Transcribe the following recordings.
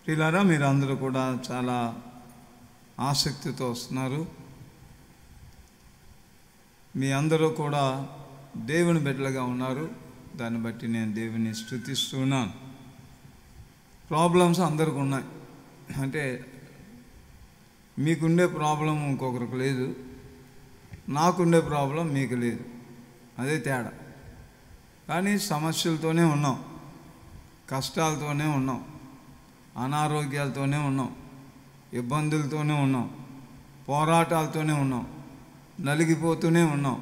ప్రియులారా, మీరు అందరూ కూడా చాలా ఆసక్తితో వస్తున్నారు. మీ అందరూ కూడా దేవుని బిడ్డలుగా ఉన్నారు. దాన్ని బట్టి నేను దేవుని స్తుతిస్తున్నాను. ప్రాబ్లమ్స్ అందరికి ఉన్నాయి. అంటే మీకుండే ప్రాబ్లం ఇంకొకరికి లేదు, నాకుండే ప్రాబ్లం మీకు లేదు, అదే తేడా. కానీ సమస్యలతోనే ఉన్నాం, కష్టాలతోనే ఉన్నాం, అనారోగ్యాలతోనే ఉన్నాం, ఇబ్బందులతోనే ఉన్నాం, పోరాటాలతోనే ఉన్నాం, నలిగిపోతూనే ఉన్నాం.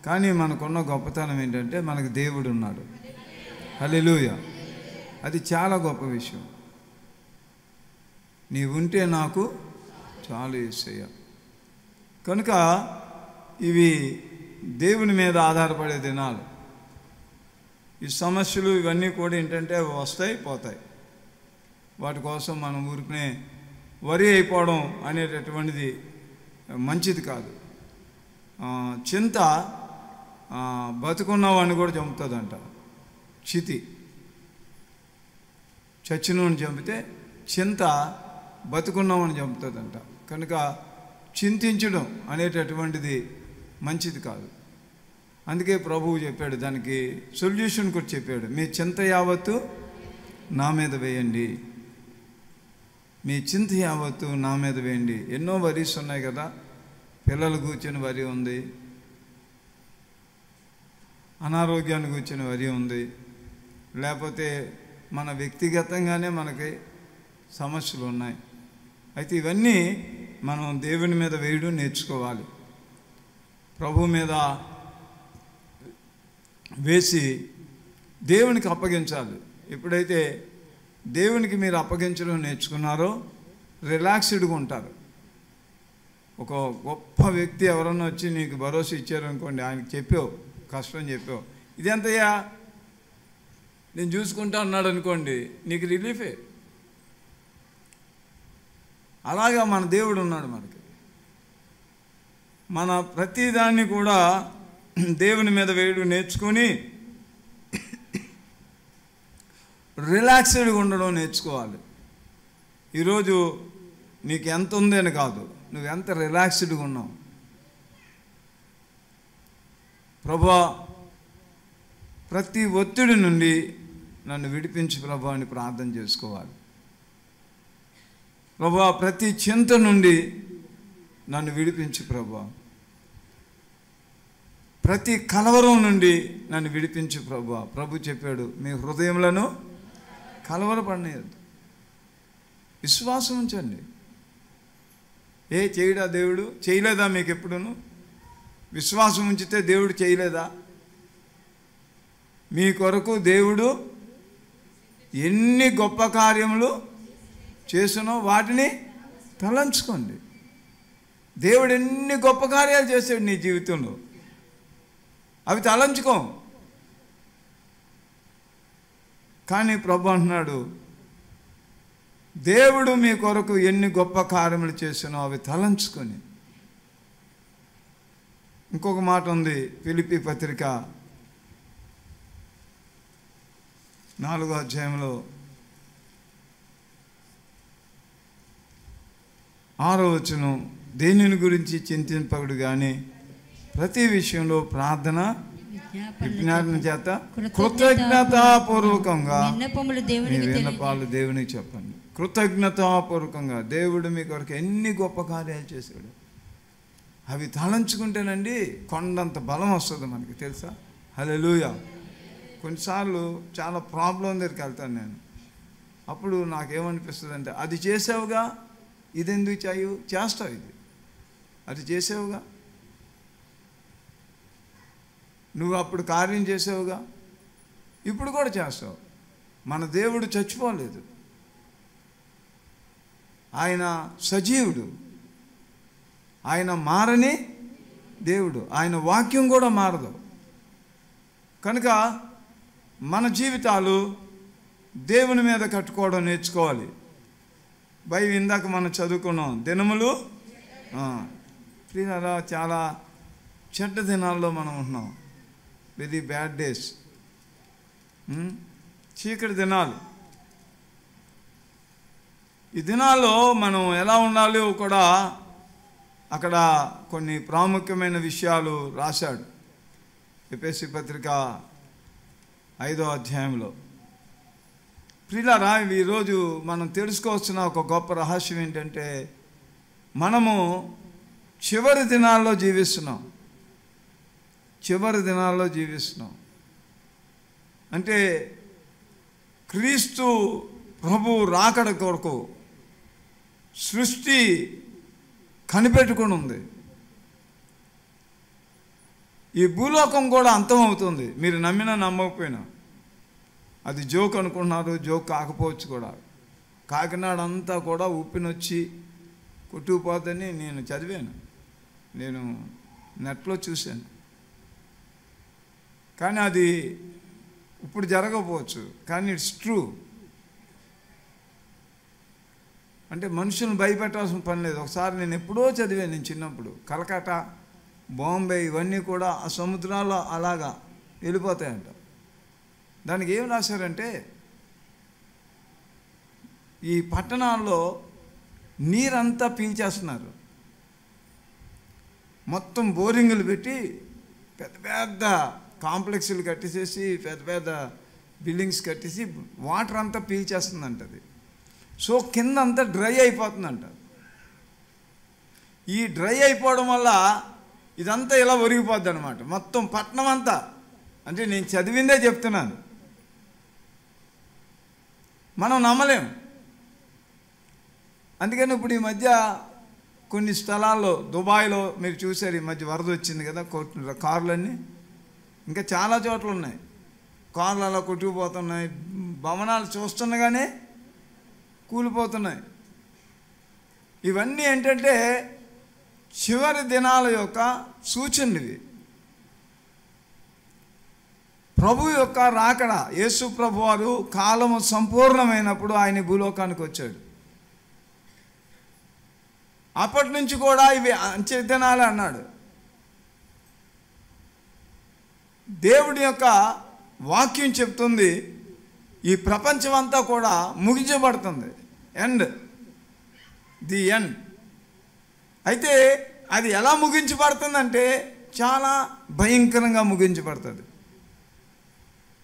కానీ మనకున్న గొప్పతనం ఏంటంటే మనకు దేవుడు ఉన్నాడు. హల్లెలూయా! అది చాలా గొప్ప విషయం. నీవుంటే నాకు చాలు యేసయ్యా. కనుక ఇవి దేవుని మీద ఆధారపడే దినాలు. ఈ సమస్యలు ఇవన్నీ కూడా ఏంటంటే వస్తాయి, పోతాయి. వాటి కోసం మనం ఊరికనే వరి అయిపోవడం అనేటటువంటిది మంచిది కాదు. చింత బతుకున్నవాడిని కూడా చంపుతుందంట. చితి చచ్చినోని చంపితే చింత బతుకున్నవాడిని చంపుతుందంట. కనుక చింతించడం అనేటటువంటిది మంచిది కాదు. అందుకే ప్రభువు చెప్పాడు, దానికి సొల్యూషన్ కూడా చెప్పాడు. మీ చింత యావత్తు నా మీద వేయండి, మీ చింత యావత్తు నా మీద వేయండి. ఎన్నో వరీస్ ఉన్నాయి కదా, పిల్లలు కూర్చొని వరి ఉంది, అనారోగ్యాన్ని కూర్చొని వరి ఉంది, లేకపోతే మన వ్యక్తిగతంగానే మనకి సమస్యలు ఉన్నాయి. అయితే ఇవన్నీ మనం దేవుని మీద వేయడం నేర్చుకోవాలి. ప్రభు మీద వేసి దేవునికి అప్పగించాలి. ఎప్పుడైతే దేవునికి మీరు అప్పగించడం నేర్చుకున్నారో రిలాక్స్డ్గా ఉంటారు. ఒక గొప్ప వ్యక్తి ఎవరన్నా వచ్చి నీకు భరోసా ఇచ్చారనుకోండి, ఆయనకి చెప్పావు, కష్టం చెప్పావు, ఇదెంతయ్యా నేను చూసుకుంటా అన్నాడు అనుకోండి, నీకు రిలీఫే. అలాగా మన దేవుడు ఉన్నాడు మనకి. మన ప్రతిదాన్ని కూడా దేవుని మీద వేయడం నేర్చుకొని రిలాక్స్డ్గా ఉండడం నేర్చుకోవాలి. ఈరోజు నీకు ఎంత ఉంది అని కాదు, నువ్వు ఎంత రిలాక్స్డ్గా ఉన్నావు. ప్రభువా, ప్రతి ఒత్తిడి నుండి నన్ను విడిపించి ప్రభువా అని ప్రార్థన చేసుకోవాలి. ప్రభువా, ప్రతి చింత నుండి నన్ను విడిపించి ప్రభువా, ప్రతి కలవరం నుండి నన్ను విడిపించి ప్రభువా. ప్రభు చెప్పాడు, మీ హృదయములను కలవరపడనేయద్దు, విశ్వాసం ఉంచండి. చేయడా దేవుడు? చేయలేదా? మీకు ఎప్పుడును విశ్వాసం ఉంచితే దేవుడు చేయలేదా? మీ కొరకు దేవుడు ఎన్ని గొప్ప కార్యములు చేసినో వాటిని తలంచుకోండి. దేవుడు ఎన్ని గొప్ప కార్యాలు చేశాడు నీ జీవితంలో, అవి తలంచుకో. కానీ ప్రభు అంటున్నాడు, దేవుడు మీ కొరకు ఎన్ని గొప్ప కార్యములు చేసినో అవి తలంచుకొని. ఇంకొక మాట ఉంది, ఫిలిప్పీ పత్రిక 4వ అధ్యాయంలో 6వ వచనం, దేనిని గురించి చింతింపడు కానీ ప్రతి విషయంలో ప్రార్థన విజ్ఞాపన చేత కృతజ్ఞతాపూర్వకంగా విన్నపాలు దేవునికి చెప్పండి. కృతజ్ఞతాపూర్వకంగా. దేవుడు మీ కొరకు ఎన్ని గొప్ప కార్యాలు చేశాడు, అవి తలంచుకుంటేనండి కొండంత బలం వస్తుంది మనకి, తెలుసా? హల్లెలూయా! కొన్నిసార్లు చాలా ప్రాబ్లం దగ్గరికి వెళ్తాను నేను. అప్పుడు నాకేమనిపిస్తుంది అంటే, అది చేసావుగా, ఇది ఎందుకు చేస్తావు, ఇది అది చేసావుగా, నువ్వు అప్పుడు కార్యం చేసావుగా, ఇప్పుడు కూడా చేస్తావు. మన దేవుడు చచ్చిపోలేదు, ఆయన సజీవుడు, ఆయన మారని దేవుడు, ఆయన వాక్యం కూడా మారదు. కనుక మన జీవితాలు దేవుని మీద కట్టుకోవడం నేర్చుకోవాలి. ఇందాక మనం చదువుకున్నాం, దినములు ప్రియులారా, చాలా చెడ్డ దినాల్లో మనం ఉంటున్నాం. వెరీ బ్యాడ్ డేస్, చీకటి దినాలు. ఈ దినాల్లో మనం ఎలా ఉండాలో కూడా అక్కడ కొన్ని ప్రాముఖ్యమైన విషయాలు రాశాడు. ఎఫెసీ పత్రిక 5వ అధ్యాయంలో. ప్రియులారా, ఈరోజు మనం తెలుసుకోవాల్సిన ఒక గొప్ప రహస్యం ఏంటంటే, మనము చివరి దినాల్లో జీవిస్తున్నాం. చివరి దినాల్లో జీవిస్తున్నాం అంటే క్రీస్తు ప్రభు రాకడ కొరకు సృష్టి కనిపెట్టుకుని ఉంది. ఈ భూలోకం కూడా అంతమవుతుంది. మీరు నమ్మినా నమ్మకపోయినా. అది జోక్ అనుకుంటున్నారు, జోక్ కాకపోవచ్చు కూడా. కాకినాడ అంతా కూడా ఉప్పినొచ్చి కొట్టుకుపోద్దని నేను చదివాను, నేను నెట్లో చూశాను. కానీ అది ఇప్పుడు జరగకపోవచ్చు, కానీ ఇట్స్ ట్రూ. అంటే మనుషులను భయపెట్టాల్సిన పని లేదు. ఒకసారి నేను ఎప్పుడో చదివాను, నేను చిన్నప్పుడు. కలకత్తా, బాంబే ఇవన్నీ కూడా ఆ సముద్రాల్లో అలాగా వెళ్ళిపోతాయంట. దానికి ఏం రాశారంటే, ఈ పట్టణాల్లో నీరంతా పీల్చేస్తున్నారు. మొత్తం బోరింగులు పెట్టి పెద్ద పెద్ద కాంప్లెక్స్లు కట్టేసేసి పెద్ద పెద్ద బిల్డింగ్స్ కట్టేసి వాటర్ అంతా పీల్చేస్తుందంట అది. సో కింద అంతా డ్రై అయిపోతుందంట. ఈ డ్రై అయిపోవడం వల్ల ఇదంతా ఇలా ఒరిగిపోద్ది అనమాట, మొత్తం పట్టణం అంతా. అంటే నేను చదివిందే చెప్తున్నాను, మనం నమ్మలేం. అందుకని ఇప్పుడు ఈ మధ్య కొన్ని స్థలాల్లో, దుబాయ్లో మీరు చూశారు, ఈ మధ్య వరద వచ్చింది కదా, కార్లన్నీ. ఇంకా చాలా చోట్ల ఉన్నాయి, కార్లు అలా కొట్టుకుపోతున్నాయి. భవనాలు చూస్తుండగానే కూలిపోతున్నాయి. ఇవన్నీ ఏంటంటే చివరి దినాల యొక్క సూచనలు ఇవి. ప్రభు యొక్క రాకడ, యేసు ప్రభు వారు కాలము సంపూర్ణమైనప్పుడు ఆయన భూలోకానికి వచ్చాడు. అప్పటి నుంచి కూడా ఇవి అంచె దినాలే అన్నాడు. దేవుడి యొక్క వాక్యం చెప్తుంది, ఈ ప్రపంచం అంతా కూడా ముగించబడుతుంది. The end. అయితే అది ఎలా ముగించబడుతుందంటే చాలా భయంకరంగా ముగించబడుతుంది.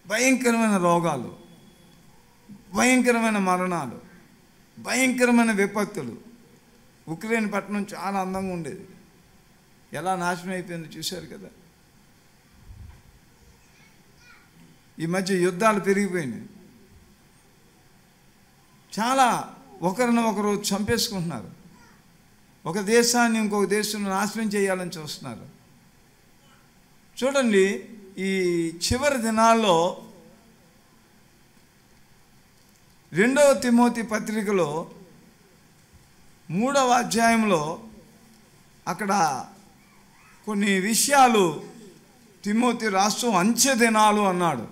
భయంకరమైన రోగాలు, భయంకరమైన మరణాలు, భయంకరమైన విపత్తులు. ఉక్రెయిన్ పట్టణం చాలా అందంగా ఉండేది, ఎలా నాశనం అయిపోయింది చూశారు కదా. ఈ మధ్య యుద్ధాలు పెరిగిపోయినాయి. చాలా ఒకరిని ఒకరు చంపేసుకుంటున్నారు. ఒక దేశాన్ని ఇంకొక దేశం నాశనం చేయాలని చూస్తున్నారు. చూడండి, ఈ చివరి దినాల్లో 2వ తిమోతి పత్రికలో 3వ అధ్యాయంలో అక్కడ కొన్ని విషయాలు తిమోతి రాస్తూ అంచె దినాలు అన్నాడు.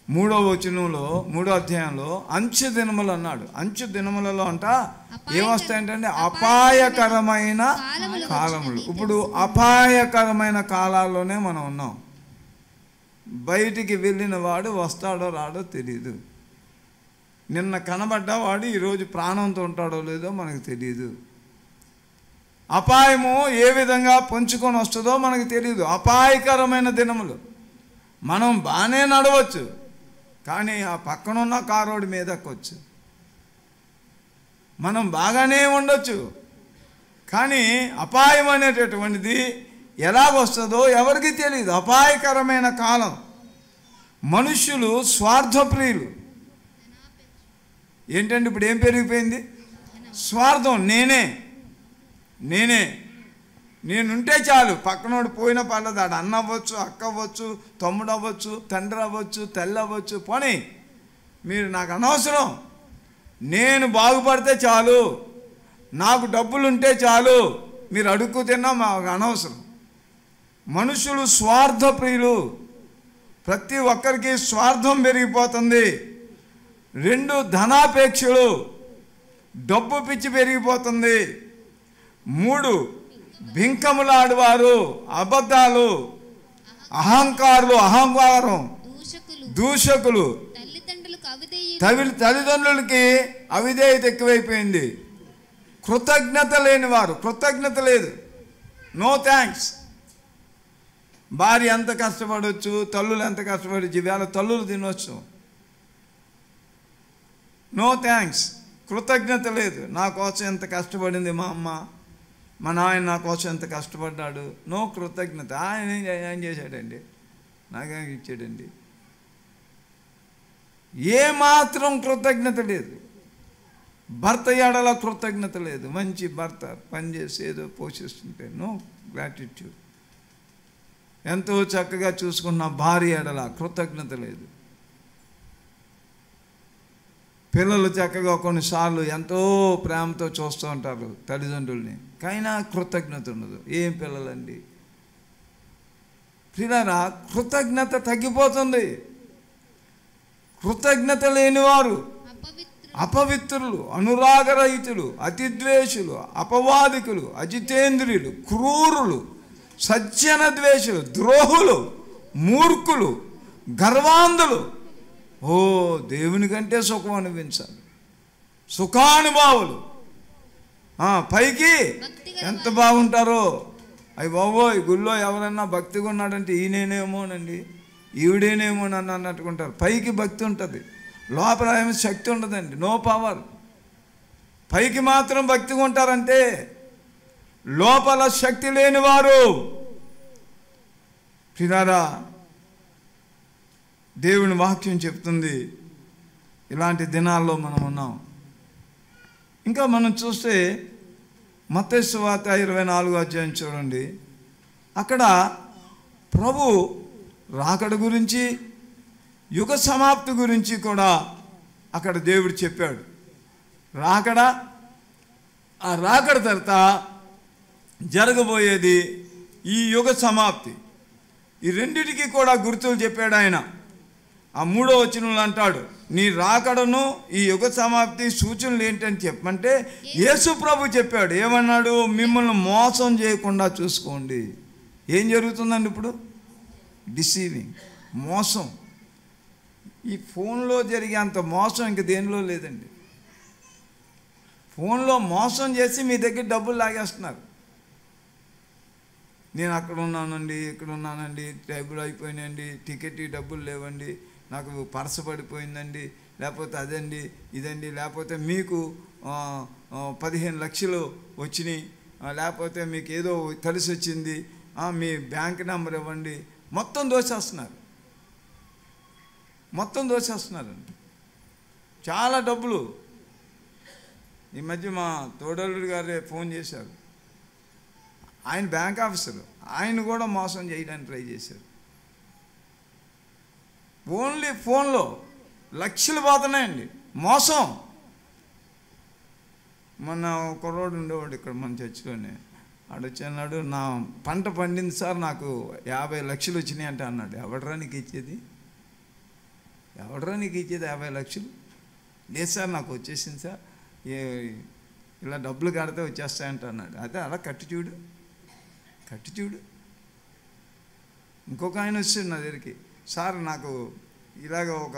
3వ వచనంలో 3వ అధ్యాయంలో అంచె దినములు అన్నాడు. అంచె దినములలో అంట ఏమొస్తాయంటే అపాయకరమైన కాలములు. ఇప్పుడు అపాయకరమైన కాలాల్లోనే మనం ఉన్నాం. బయటికి వెళ్ళిన వాడు వస్తాడో రాడో తెలియదు. నిన్న కనబడ్డవాడు ఈరోజు ప్రాణంతో ఉంటాడో లేదో మనకు తెలియదు. అపాయము ఏ విధంగా పొంచుకొని వస్తుందో మనకు తెలియదు. అపాయకరమైన దినములు. మనం బాగానే నడవచ్చు, కానీ ఆ పక్కనున్న కారోడి మీద ఎక్కొచ్చు. మనం బాగానే ఉండొచ్చు, కానీ అపాయం అనేటటువంటిది ఎలాగొస్తుందో ఎవరికి తెలియదు. అపాయకరమైన కాలం. మనుష్యులు స్వార్థప్రియులు. ఏంటంటే ఇప్పుడు ఏం పెరిగిపోయింది? స్వార్థం. నేనుంటే చాలు, పక్కనోడు పోయిన పర్లేదు. ఆడు అన్న అవ్వచ్చు, అక్క అవ్వచ్చు, తమ్ముడు అవ్వచ్చు, తండ్రి అవ్వచ్చు, తల్లి అవ్వచ్చు, పోనీ మీరు నాకు అనవసరం. నేను బాగుపడితే చాలు, నాకు డబ్బులుంటే చాలు, మీరు అడుక్కు తిన్నా మాకు అనవసరం. మనుషులు స్వార్థప్రియులు. ప్రతి ఒక్కరికి స్వార్థం పెరిగిపోతుంది. 2 ధనాపేక్షలు, డబ్బు పిచ్చి పెరిగిపోతుంది. 3 బింకములాడువారు, అబద్ధాలు, అహంకారులు, అహంకారం, దూషకులు, తల్లిదండ్రులకి అవిధేయత ఎక్కువైపోయింది. కృతజ్ఞత లేని వారు, కృతజ్ఞత లేదు, నో థ్యాంక్స్. భార్య ఎంత కష్టపడవచ్చు, తల్లులు ఎంత కష్టపడవచ్చు, వేళ తల్లులు తినవచ్చు, నో థ్యాంక్స్. కృతజ్ఞత లేదు. నా కోసం ఎంత కష్టపడింది మా అమ్మ, మా నాయన నా కోసం ఎంత కష్టపడ్డాడు, నో కృతజ్ఞత. ఆయన ఏం చేశాడండి, నాకేం ఇచ్చాడండి, ఏమాత్రం కృతజ్ఞత లేదు. భర్త ఎడల కృతజ్ఞత లేదు. మంచి భర్త పనిచేసి ఏదో పోషిస్తుంటే నో గ్రాటిట్యూడ్. ఎంతో చక్కగా చూసుకున్న భార్య ఎడల కృతజ్ఞత లేదు. పిల్లలు చక్కగా కొన్నిసార్లు ఎంతో ప్రేమతో చూస్తూ ఉంటారు తల్లిదండ్రుల్ని, కైనా కృతజ్ఞత ఉండదు. ఏం పిల్లలండి ప్రియులారా, కృతజ్ఞత తగ్గిపోతుంది. కృతజ్ఞత లేనివారు అపవిత్రులు, అనురాగరహితులు, అతిద్వేషులు, అపవాదికులు, అజితేంద్రియులు, క్రూరులు, సజ్జన ద్వేషులు, ద్రోహులు, మూర్ఖులు, గర్వాంధులు. ఓ దేవుని కంటే సుఖం అనిపించాలి, సుఖానుభావులు. పైకి ఎంత బాగుంటారో. అయ్యి బాబోయ్, గుళ్ళో ఎవరన్నా భక్తిగా ఉన్నాడంటే ఈయనేమోనండి, ఈవిడేనేమో నన్ను అన్నట్టుకుంటారు. పైకి భక్తి ఉంటుంది, లోపల ఏమి శక్తి ఉండదండి, నో పవర్. పైకి మాత్రం భక్తిగా ఉంటారంటే లోపల శక్తి లేనివారు. ప్రియులారా, దేవుని వాక్యం చెప్తుంది ఇలాంటి దినాల్లో మనం ఉన్నాం. ఇంకా మనం చూస్తే మత్తయి సువార్త 24వ అధ్యాయం చూడండి. అక్కడ ప్రభు రాకడ గురించి, యుగ సమాప్తి గురించి కూడా అక్కడ దేవుడు చెప్పాడు. రాకడ, ఆ రాకడ తర్వాత జరగబోయేది ఈ యుగ సమాప్తి. ఈ రెండిటికి కూడా గుర్తులు చెప్పాడు ఆయన. ఆ 3వ వచనంలో అంటాడు, నీ రాకడను ఈ యుగ సమాప్తి సూచనలు ఏంటని చెప్పమంటే యేసు ప్రభు చెప్పాడు. ఏమన్నాడు? మిమ్మల్ని మోసం చేయకుండా చూసుకోండి. ఏం జరుగుతుందండి ఇప్పుడు? డిసీవింగ్, మోసం. ఈ ఫోన్లో జరిగే అంత మోసం ఇంక దేనిలో లేదండి. ఫోన్లో మోసం చేసి మీ దగ్గర డబ్బులు లాగేస్తున్నారు. నేను అక్కడ ఉన్నానండి, ఇక్కడ ఉన్నానండి, డబ్బులు అయిపోయినాయండి, టికెట్ డబ్బులు లేవండి, నాకు పర్సు పడిపోయిందండి, లేకపోతే అదండి ఇదండి, లేకపోతే మీకు 15 లక్షలు వచ్చినాయి, లేకపోతే మీకు ఏదో కలిసి వచ్చింది, మీ బ్యాంక్ నెంబర్ ఇవ్వండి. మొత్తం దోచేస్తున్నారండి. చాలా డబ్బులు. ఈ మధ్య మా తోడల్లుడు గారే ఫోన్ చేశారు. ఆయన బ్యాంక్ ఆఫీసరు, ఆయన కూడా మోసం చేయడానికి ట్రై చేశారు. ఓన్లీ ఫోన్లో లక్షలు పోతున్నాయండి, మోసం. మొన్న కుర్రోడు ఉండేవాడు ఇక్కడ మన చర్చిలోనే. ఆడొచ్చన్నాడు, నా పంట పండింది సార్, నాకు 50 లక్షలు వచ్చినాయి అంటే అన్నాడు. ఎవడరా నీకు ఇచ్చేది 50 లక్షలు? లేదు సార్, నాకు వచ్చేసింది సార్, ఇలా డబ్బులు కడితే వచ్చేస్తాయంట అన్నాడు. అదే అలా కట్టి చూడు. ఇంకొక ఆయన వచ్చాడు నా దగ్గరికి, సార్ నాకు ఇలాగ ఒక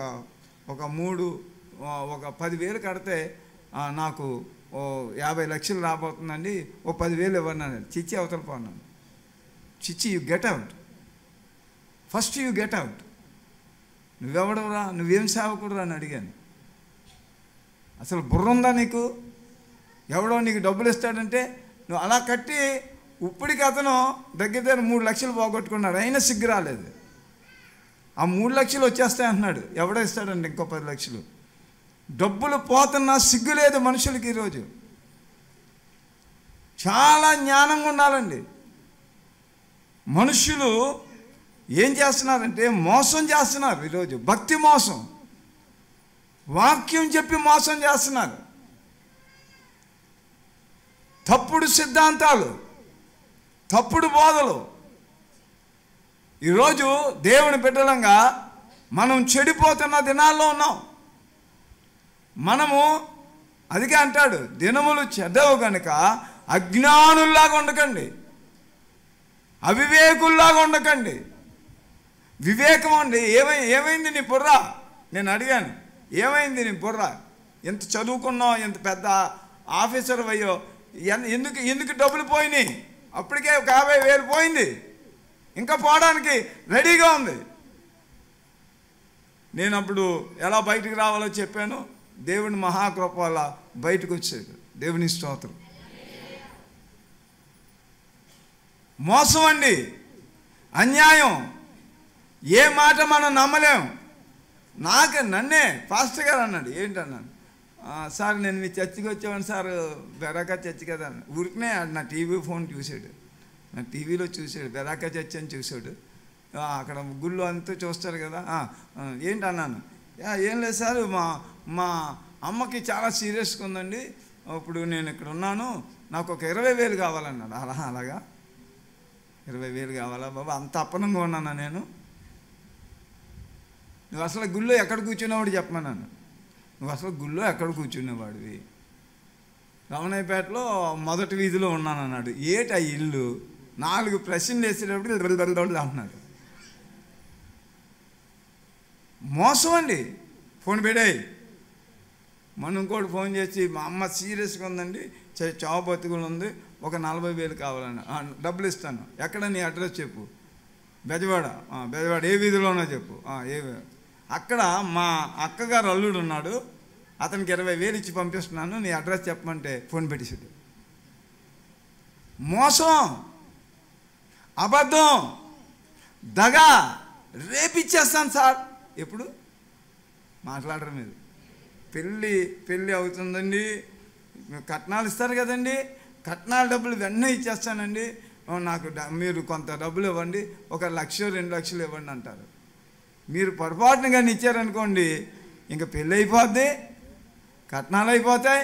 10,000 కడితే నాకు 50 లక్షలు రాబోతుందండి, 10,000 ఇవ్వన్నాను. చిచ్చి అవతల పోన్నాను. చిచ్చి, you get out, first you get out. నువ్వెవడవురా, నువ్వేం సేవకుడురా అని అడిగాను. అసలు బుర్ర ఉందా నీకు? ఎవడో నీకు డబ్బులు ఇస్తాడంటే నువ్వు అలా కట్టి, ఇప్పటికి అతను దగ్గర 3 లక్షలు పోగొట్టుకున్నాడు, అయినా సిగ్గు రాలేదు. ఆ 3 లక్షలు వచ్చేస్తాయి అంటున్నాడు. ఎవడో ఇస్తాడండి ఇంకో 10 లక్షలు? డబ్బులు పోతున్నా సిగ్గు లేదు మనుషులకి. ఈరోజు చాలా జ్ఞానంగా ఉండాలండి. మనుషులు ఏం చేస్తున్నారంటే మోసం చేస్తున్నారు. ఈరోజు భక్తి మోసం, వాక్యం చెప్పి మోసం చేస్తున్నారు. తప్పుడు సిద్ధాంతాలు, తప్పుడు బోధలు. ఈరోజు దేవుని బిడ్డలంగా మనం చెడిపోతున్న దినాల్లో ఉన్నాం. మనము అదిగా అంటాడు, దినములు చెడ్డవు కనుక అజ్ఞానుల్లాగా ఉండకండి, అవివేకుల్లాగా ఉండకండి. వివేకం అండి. ఏమైంది నీ బుర్ర? నేను అడిగాను, ఏమైంది నీ బుర్ర? ఎంత చదువుకున్నావు, ఎంత పెద్ద ఆఫీసర్ అయ్యో, ఎందుకు డబ్బులు పోయినాయి? అప్పటికే ఒక 50,000 పోయింది, ఇంకా పోవడానికి రెడీగా ఉంది. నేను అప్పుడు ఎలా బయటికి రావాలో చెప్పాను. దేవుని మహాకృప వల్ల బయటకు వచ్చాడు. దేవుని స్తోత్రం. మోసం అండి, అన్యాయం. ఏ మాట మనం నమ్మలేం. నన్నే పాస్టర్ గారు అన్నాడు. ఏంటన్నాను, సార్ నేను మీ చర్చికి వచ్చాను సార్, బెరాకా చర్చి కదా అన్న. ఊరికనే నా టీవీ ఫోన్ చూశాడు, నా టీవీలో చూశాడు, బెరాకా చర్చి అని చూశాడు. అక్కడ గుళ్ళు అంతా చూస్తారు కదా. ఏంటన్నాను, ఏం లేదు సార్, మా అమ్మకి చాలా సీరియస్గా ఉందండి, ఇప్పుడు నేను ఇక్కడ ఉన్నాను, నాకు ఒక 20,000 కావాలన్నాడు. అలాగా 20,000 కావాలా బాబా? అంత అప్పనంగా ఉన్నానా నేను? నువ్వు అసలు గుళ్ళో ఎక్కడ కూర్చునేవాడు చెప్పమన్నాను. నువ్వు అసలు గుళ్ళో ఎక్కడ కూర్చునేవాడివి? రమణయ్యపేటలో మొదటి వీధిలో ఉన్నాను అన్నాడు. ఏట ఇల్లు? 4 ప్రశ్నలు వేసేటప్పుడు అంటున్నాడు. మోసం అండి. ఫోన్ పెట్టాయి. మనం ఇంకోటి ఫోన్ చేసి, మా అమ్మ సీరియస్గా ఉందండి, చావు బతుకులు ఉంది, ఒక 40,000 కావాలన్నా, డబ్బులు ఇస్తాను, ఎక్కడ నీ అడ్రస్ చెప్పు. బెజవాడ. బెజవాడ ఏ వీధిలోనో చెప్పు. అక్కడ మా అక్కగారు అల్లుడు ఉన్నాడు, అతనికి 20,000 ఇచ్చి పంపిస్తున్నాను, నీ అడ్రస్ చెప్పమంటే ఫోన్ పెట్టేసాడు. మోసం, అబద్ధం, దగా, రేపిచ్చేస్తాను సార్. ఎప్పుడు మాట్లాడరు మీరు? పెళ్ళి అవుతుందండి, కట్నాలు ఇస్తారు కదండి, కట్నాల డబ్బులు వెంటనే ఇచ్చేస్తానండి, నాకు మీరు కొంత డబ్బులు ఇవ్వండి, 1 లక్ష 2 లక్షలు ఇవ్వండి అంటారు. మీరు పొరపాటున కానీ ఇచ్చారనుకోండి, ఇంక పెళ్ళి అయిపోద్ది, కట్నాలు అయిపోతాయి,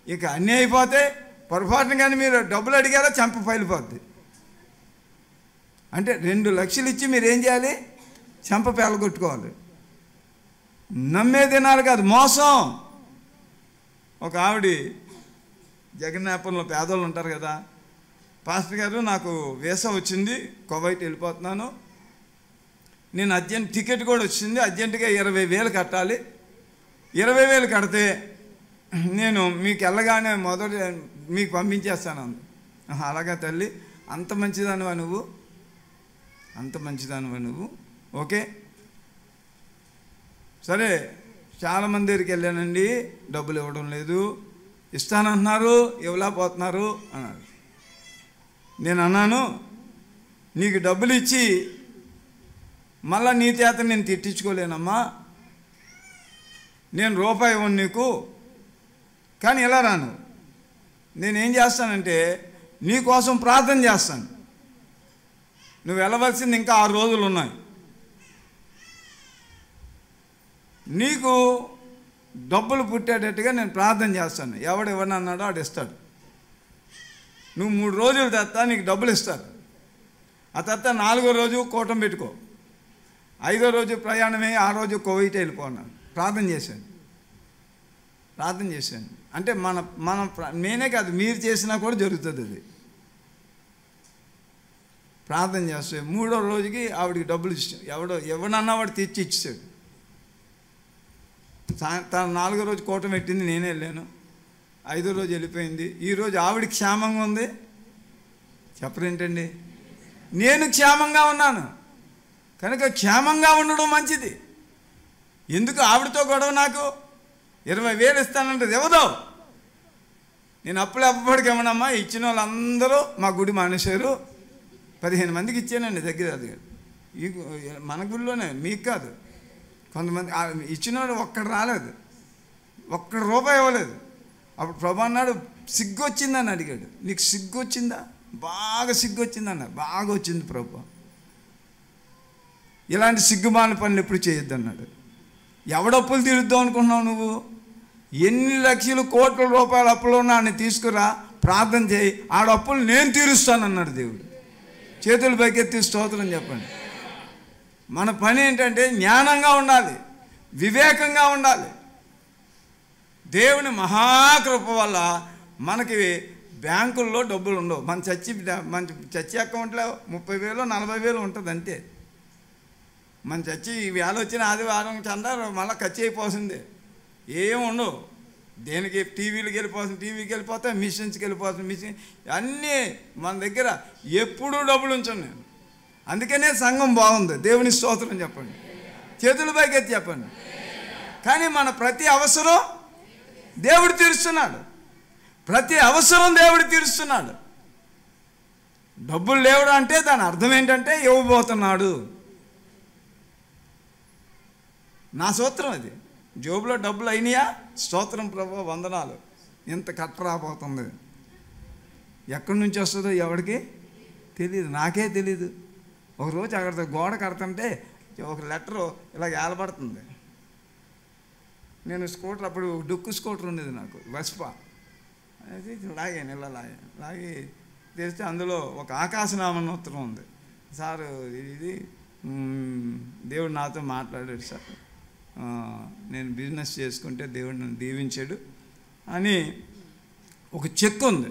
ఇక అన్నీ అయిపోతాయి. పొరపాటున కానీ మీరు డబ్బులు అడిగారో చంప పగిలిపోద్ది. అంటే 2 లక్షలు ఇచ్చి మీరు ఏం చేయాలి? చంప పేలగొట్టుకోవాలి. నమ్మే దినాలు కాదు, మోసం. ఒక ఆవిడ జగన్నాపురంలో పేదోళ్ళు ఉంటారు కదా, పాస్టర్ గారు నాకు వీసా వచ్చింది, కువైట్ వెళ్ళిపోతున్నాను, నేను అర్జెంట్ టికెట్ కూడా వచ్చింది, అర్జెంటుగా 20,000 కట్టాలి, 20,000 కడితే నేను మీకు వెళ్ళగానే మొదటి మీకు పంపించేస్తాను అంది. అలాగా తల్లి, అంత మంచిదానివా నువ్వు? అంత మంచిదానివా నువ్వు? ఓకే సరే. చాలామంది దగ్గరికి వెళ్ళానండి, డబ్బులు ఇవ్వడం లేదు, ఇస్తానంటున్నారు, ఇవ్వలేకపోతున్నారు అన్నారు. నేను అన్నాను, నీకు డబ్బులు ఇచ్చి మళ్ళా నీ చేత నేను తిట్టించుకోలేనమ్మా, నేను రూపాయి ఇవ్వను నీకు, కానీ ఎలా రాను, నేనేం చేస్తానంటే నీ కోసం ప్రార్థన చేస్తాను, నువ్వు వెళ్ళవలసింది ఇంకా 6 రోజులు ఉన్నాయి, నీకు డబ్బులు పుట్టేటట్టుగా నేను ప్రార్థన చేస్తాను, ఎవడు ఇవ్వనన్నాడో వాడు ఇస్తాడు, నువ్వు 3 రోజులు తర్వాత నీకు డబ్బులు ఇస్తారు, ఆ తర్వాత 4వ రోజు కూటం పెట్టుకో, 5వ రోజు ప్రయాణమే, ఆ రోజు కువైట్ వెళ్ళిపోన్నాను. ప్రార్థన చేశాను. అంటే నేనే కాదు, మీరు చేసినా కూడా జరుగుతుంది అది. ప్రార్థన చేస్తే 3వ రోజుకి ఆవిడికి డబ్బులు ఇచ్చాడు, ఎవడో ఎవడన్నా వాడు తెచ్చి ఇచ్చాడు. తన 4వ రోజు కూటం పెట్టింది, నేనే వెళ్ళాను, 5వ రోజు వెళ్ళిపోయింది. ఈరోజు ఆవిడికి క్షేమంగా ఉంది, చెప్పరేంటండి? నేను క్షేమంగా ఉన్నాను కనుక క్షేమంగా ఉండడం మంచిది. ఎందుకు ఆవిడతో గొడవ? నాకు 20,000 ఇస్తానంటే ఇవ్వదు. నేను అప్పులు అప్పటికి ఏమన్నామ్మా, ఇచ్చిన వాళ్ళందరూ మా గుడి మానేశారు, 15 మందికి ఇచ్చానండి దగ్గర. అది మన గుడిలోనే, మీకు కాదు. కొంతమంది ఇచ్చిన వాడు ఒక్కడు రాలేదు, ₹1 ఇవ్వలేదు. అప్పుడు ప్రభు అన్నాడు, సిగ్గు వచ్చిందని అడిగాడు. నీకు సిగ్గు వచ్చిందా? బాగా సిగ్గు వచ్చిందన్న. బాగా వచ్చింది ప్రభు, ఇలాంటి సిగ్గుమాలిన పనులు ఎప్పుడు చేయొద్దు అన్నాడు. ఎవడప్పులు తీరుద్దాం అనుకుంటున్నావు నువ్వు? ఎన్ని లక్షలు కోట్ల రూపాయల అప్పులు ఉన్నా అని తీసుకురా, ప్రార్థన చేయి, ఆడప్పులు నేను తీరుస్తానన్నాడు దేవుడు. చేతులు పైకెత్తి స్తోత్రం చెప్పండి. మన పని ఏంటంటే జ్ఞానంగా ఉండాలి, వివేకంగా ఉండాలి. దేవుని మహాకృప వల్ల మనకి బ్యాంకుల్లో డబ్బులు ఉండవు. మన చర్చి అకౌంట్లో 30,000 40,000 ఉంటుంది అంతే. మన చర్చి వేళ వచ్చిన ఆదివారం చందా మళ్ళీ ఖర్చు అయిపోతుంది. ఏం ఉండవు. దేనికి టీవీకి వెళ్ళిపోతాయి, మిషన్స్కి వెళ్ళిపోతుంది, మిషన్ అన్నీ మన దగ్గర ఎప్పుడూ డబ్బులు ఉంచాను నేను. అందుకనే సంఘం బాగుంది. దేవుని స్తోత్రం చెప్పండి, చేతుల పైకెత్తి చెప్పండి. కానీ మన ప్రతి అవసరం దేవుడు తీరుస్తున్నాడు. ప్రతి అవసరం దేవుడు తీరుస్తున్నాడు. డబ్బులు లేవడం అంటే దాని అర్థం ఏంటంటే ఇవ్వబోతున్నాడు. నా సూత్రం అది. జోబులో డబ్బులు అయినాయా, స్తోత్రం ప్రభువా, వందనాలు. ఇంత కట్ట రాబోతుంది. ఎక్కడి నుంచి వస్తుందో ఎవరికి తెలియదు, నాకే తెలీదు. ఒకరోజు అక్కడ గోడ కడుతుంటే ఒక లెటరు ఇలా ఏలబడుతుంది. నేను స్కూటర్, అప్పుడు డొక్కు స్కూటర్ ఉండేది నాకు, వెస్పా. అది లాగాను, ఇలా లాగి తెరిస్తే అందులో ఒక ఆకాశనామన్న ఉత్తరం ఉంది. సారు ఇది దేవుడు నాతో మాట్లాడాడు సార్, నేను బిజినెస్ చేసుకుంటే దేవుడు నన్ను దీవించాడు అని ఒక చెక్ ఉంది.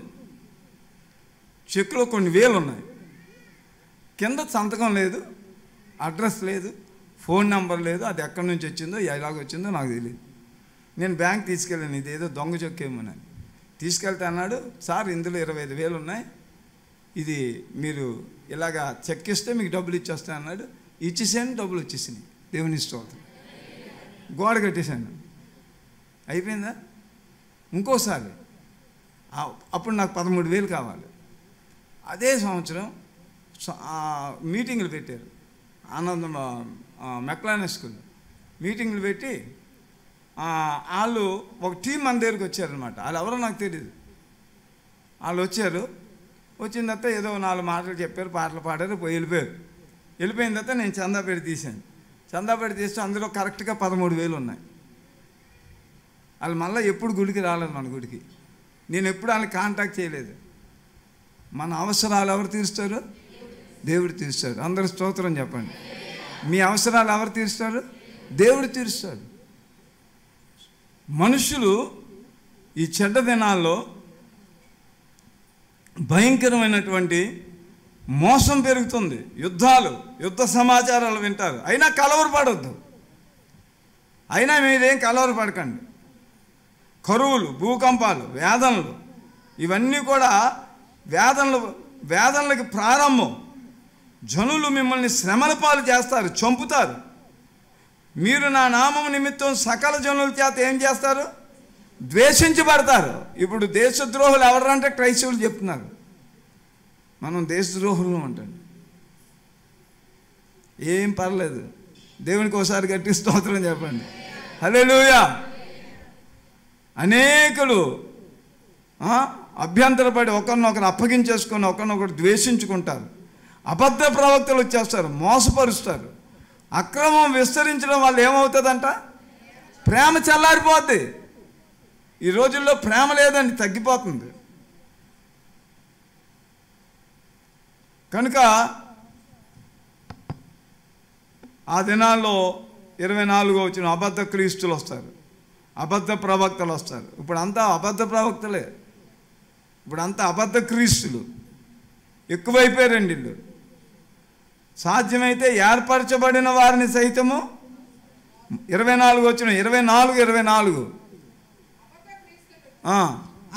చెక్లో కొన్ని వేలు ఉన్నాయి. కింద సంతకం లేదు, అడ్రస్ లేదు, ఫోన్ నెంబర్ లేదు. అది ఎక్కడి నుంచి వచ్చిందో ఎలాగ వచ్చిందో నాకు తెలియదు. నేను బ్యాంక్ తీసుకెళ్ళాను, ఇదేదో దొంగ చెక్కేమోనని. తీసుకెళ్తే అన్నాడు, సార్ ఇందులో 25,000 ఉన్నాయి, ఇది మీరు ఇలాగా చెక్ ఇస్తే మీకు డబ్బులు ఇచ్చేస్తా అన్నాడు. ఇచ్చేసాను, డబ్బులు వచ్చేసినాయి. దేవుని స్తోత్రం. గోడ కట్టేశాను, అయిపోయిందా. ఇంకోసారి అప్పుడు నాకు 13,000 కావాలి. అదే సంవత్సరం మీటింగులు పెట్టారు, ఆనందం మెక్లాన్ స్కూల్ మీటింగులు పెట్టి వాళ్ళు ఒక టీం మన దగ్గరికి వచ్చారనమాట. వాళ్ళు ఎవరో నాకు తెలియదు. వాళ్ళు వచ్చారు. వచ్చిన తర్వాత ఏదో 4 మాటలు చెప్పారు, పాటలు పాడారు, వెళ్ళిపోయారు. వెళ్ళిపోయిన తర్వాత నేను చందా పెట్టి తీశాను. చందా పెట్టి తీస్తే అందులో కరెక్ట్గా 13,000 ఉన్నాయి. వాళ్ళు మళ్ళీ ఎప్పుడు గుడికి రాలేదు, మన గుడికి. నేను ఎప్పుడు వాళ్ళని కాంటాక్ట్ చేయలేదు. మన అవసరాలు ఎవరు తీరుస్తారు? దేవుడు తీరుస్తాడు. అందరూ స్తోత్రం చెప్పండి. మీ అవసరాలు ఎవరు తీరుస్తారు? దేవుడు తీరుస్తాడు. మనుషులు ఈ చెడ్డ దినాల్లో భయంకరమైనటువంటి మోసం పెరుగుతుంది. యుద్ధ సమాచారాలు వింటారు. అయినా కలవరపడొద్దు. అయినా మీరేం కలవరపడకండి. కరువులు, భూకంపాలు, వేదనలు, ఇవన్నీ కూడా వేదనలకు ప్రారంభం. జనులు మిమ్మల్ని శ్రమల పాలు చేస్తారు, చంపుతారు. మీరు నా నామం నిమిత్తం సకల జనుల చేత ఏం చేస్తారు? ద్వేషించబడతారు. ఇప్పుడు దేశద్రోహులు ఎవరంటే క్రైస్తవులు చెప్తున్నారు. మనం దేశద్రోహులు అంటండి. ఏం పర్లేదు, దేవునికి ఒకసారి గట్టి స్తోత్రం చెప్పండి. హల్లెలూయా. అనేకులు అభ్యంతరపడి ఒకరినొకరు అప్పగించేసుకొని ఒకరినొకరు ద్వేషించుకుంటారు. అబద్ధ ప్రవక్తలు వచ్చేస్తారు, మోసపరుస్తారు. అక్రమం విస్తరించడం వల్ల ఏమవుతుందంట? ప్రేమ చల్లారిపోద్ది. ఈ రోజుల్లో ప్రేమ లేదండి, తగ్గిపోతుంది. కనుక ఆ దినాల్లో 24వ వచనం అబద్ధ క్రీస్తులు వస్తారు, అబద్ధ ప్రవక్తలు వస్తారు. ఇప్పుడు అంతా అబద్ధ ప్రవక్తలే, ఇప్పుడు అంతా అబద్ధ క్రీస్తులు ఎక్కువైపోయారండి. వీళ్ళు సాధ్యమైతే ఏర్పరచబడిన వారిని సైతము 24 వచ్చిన 24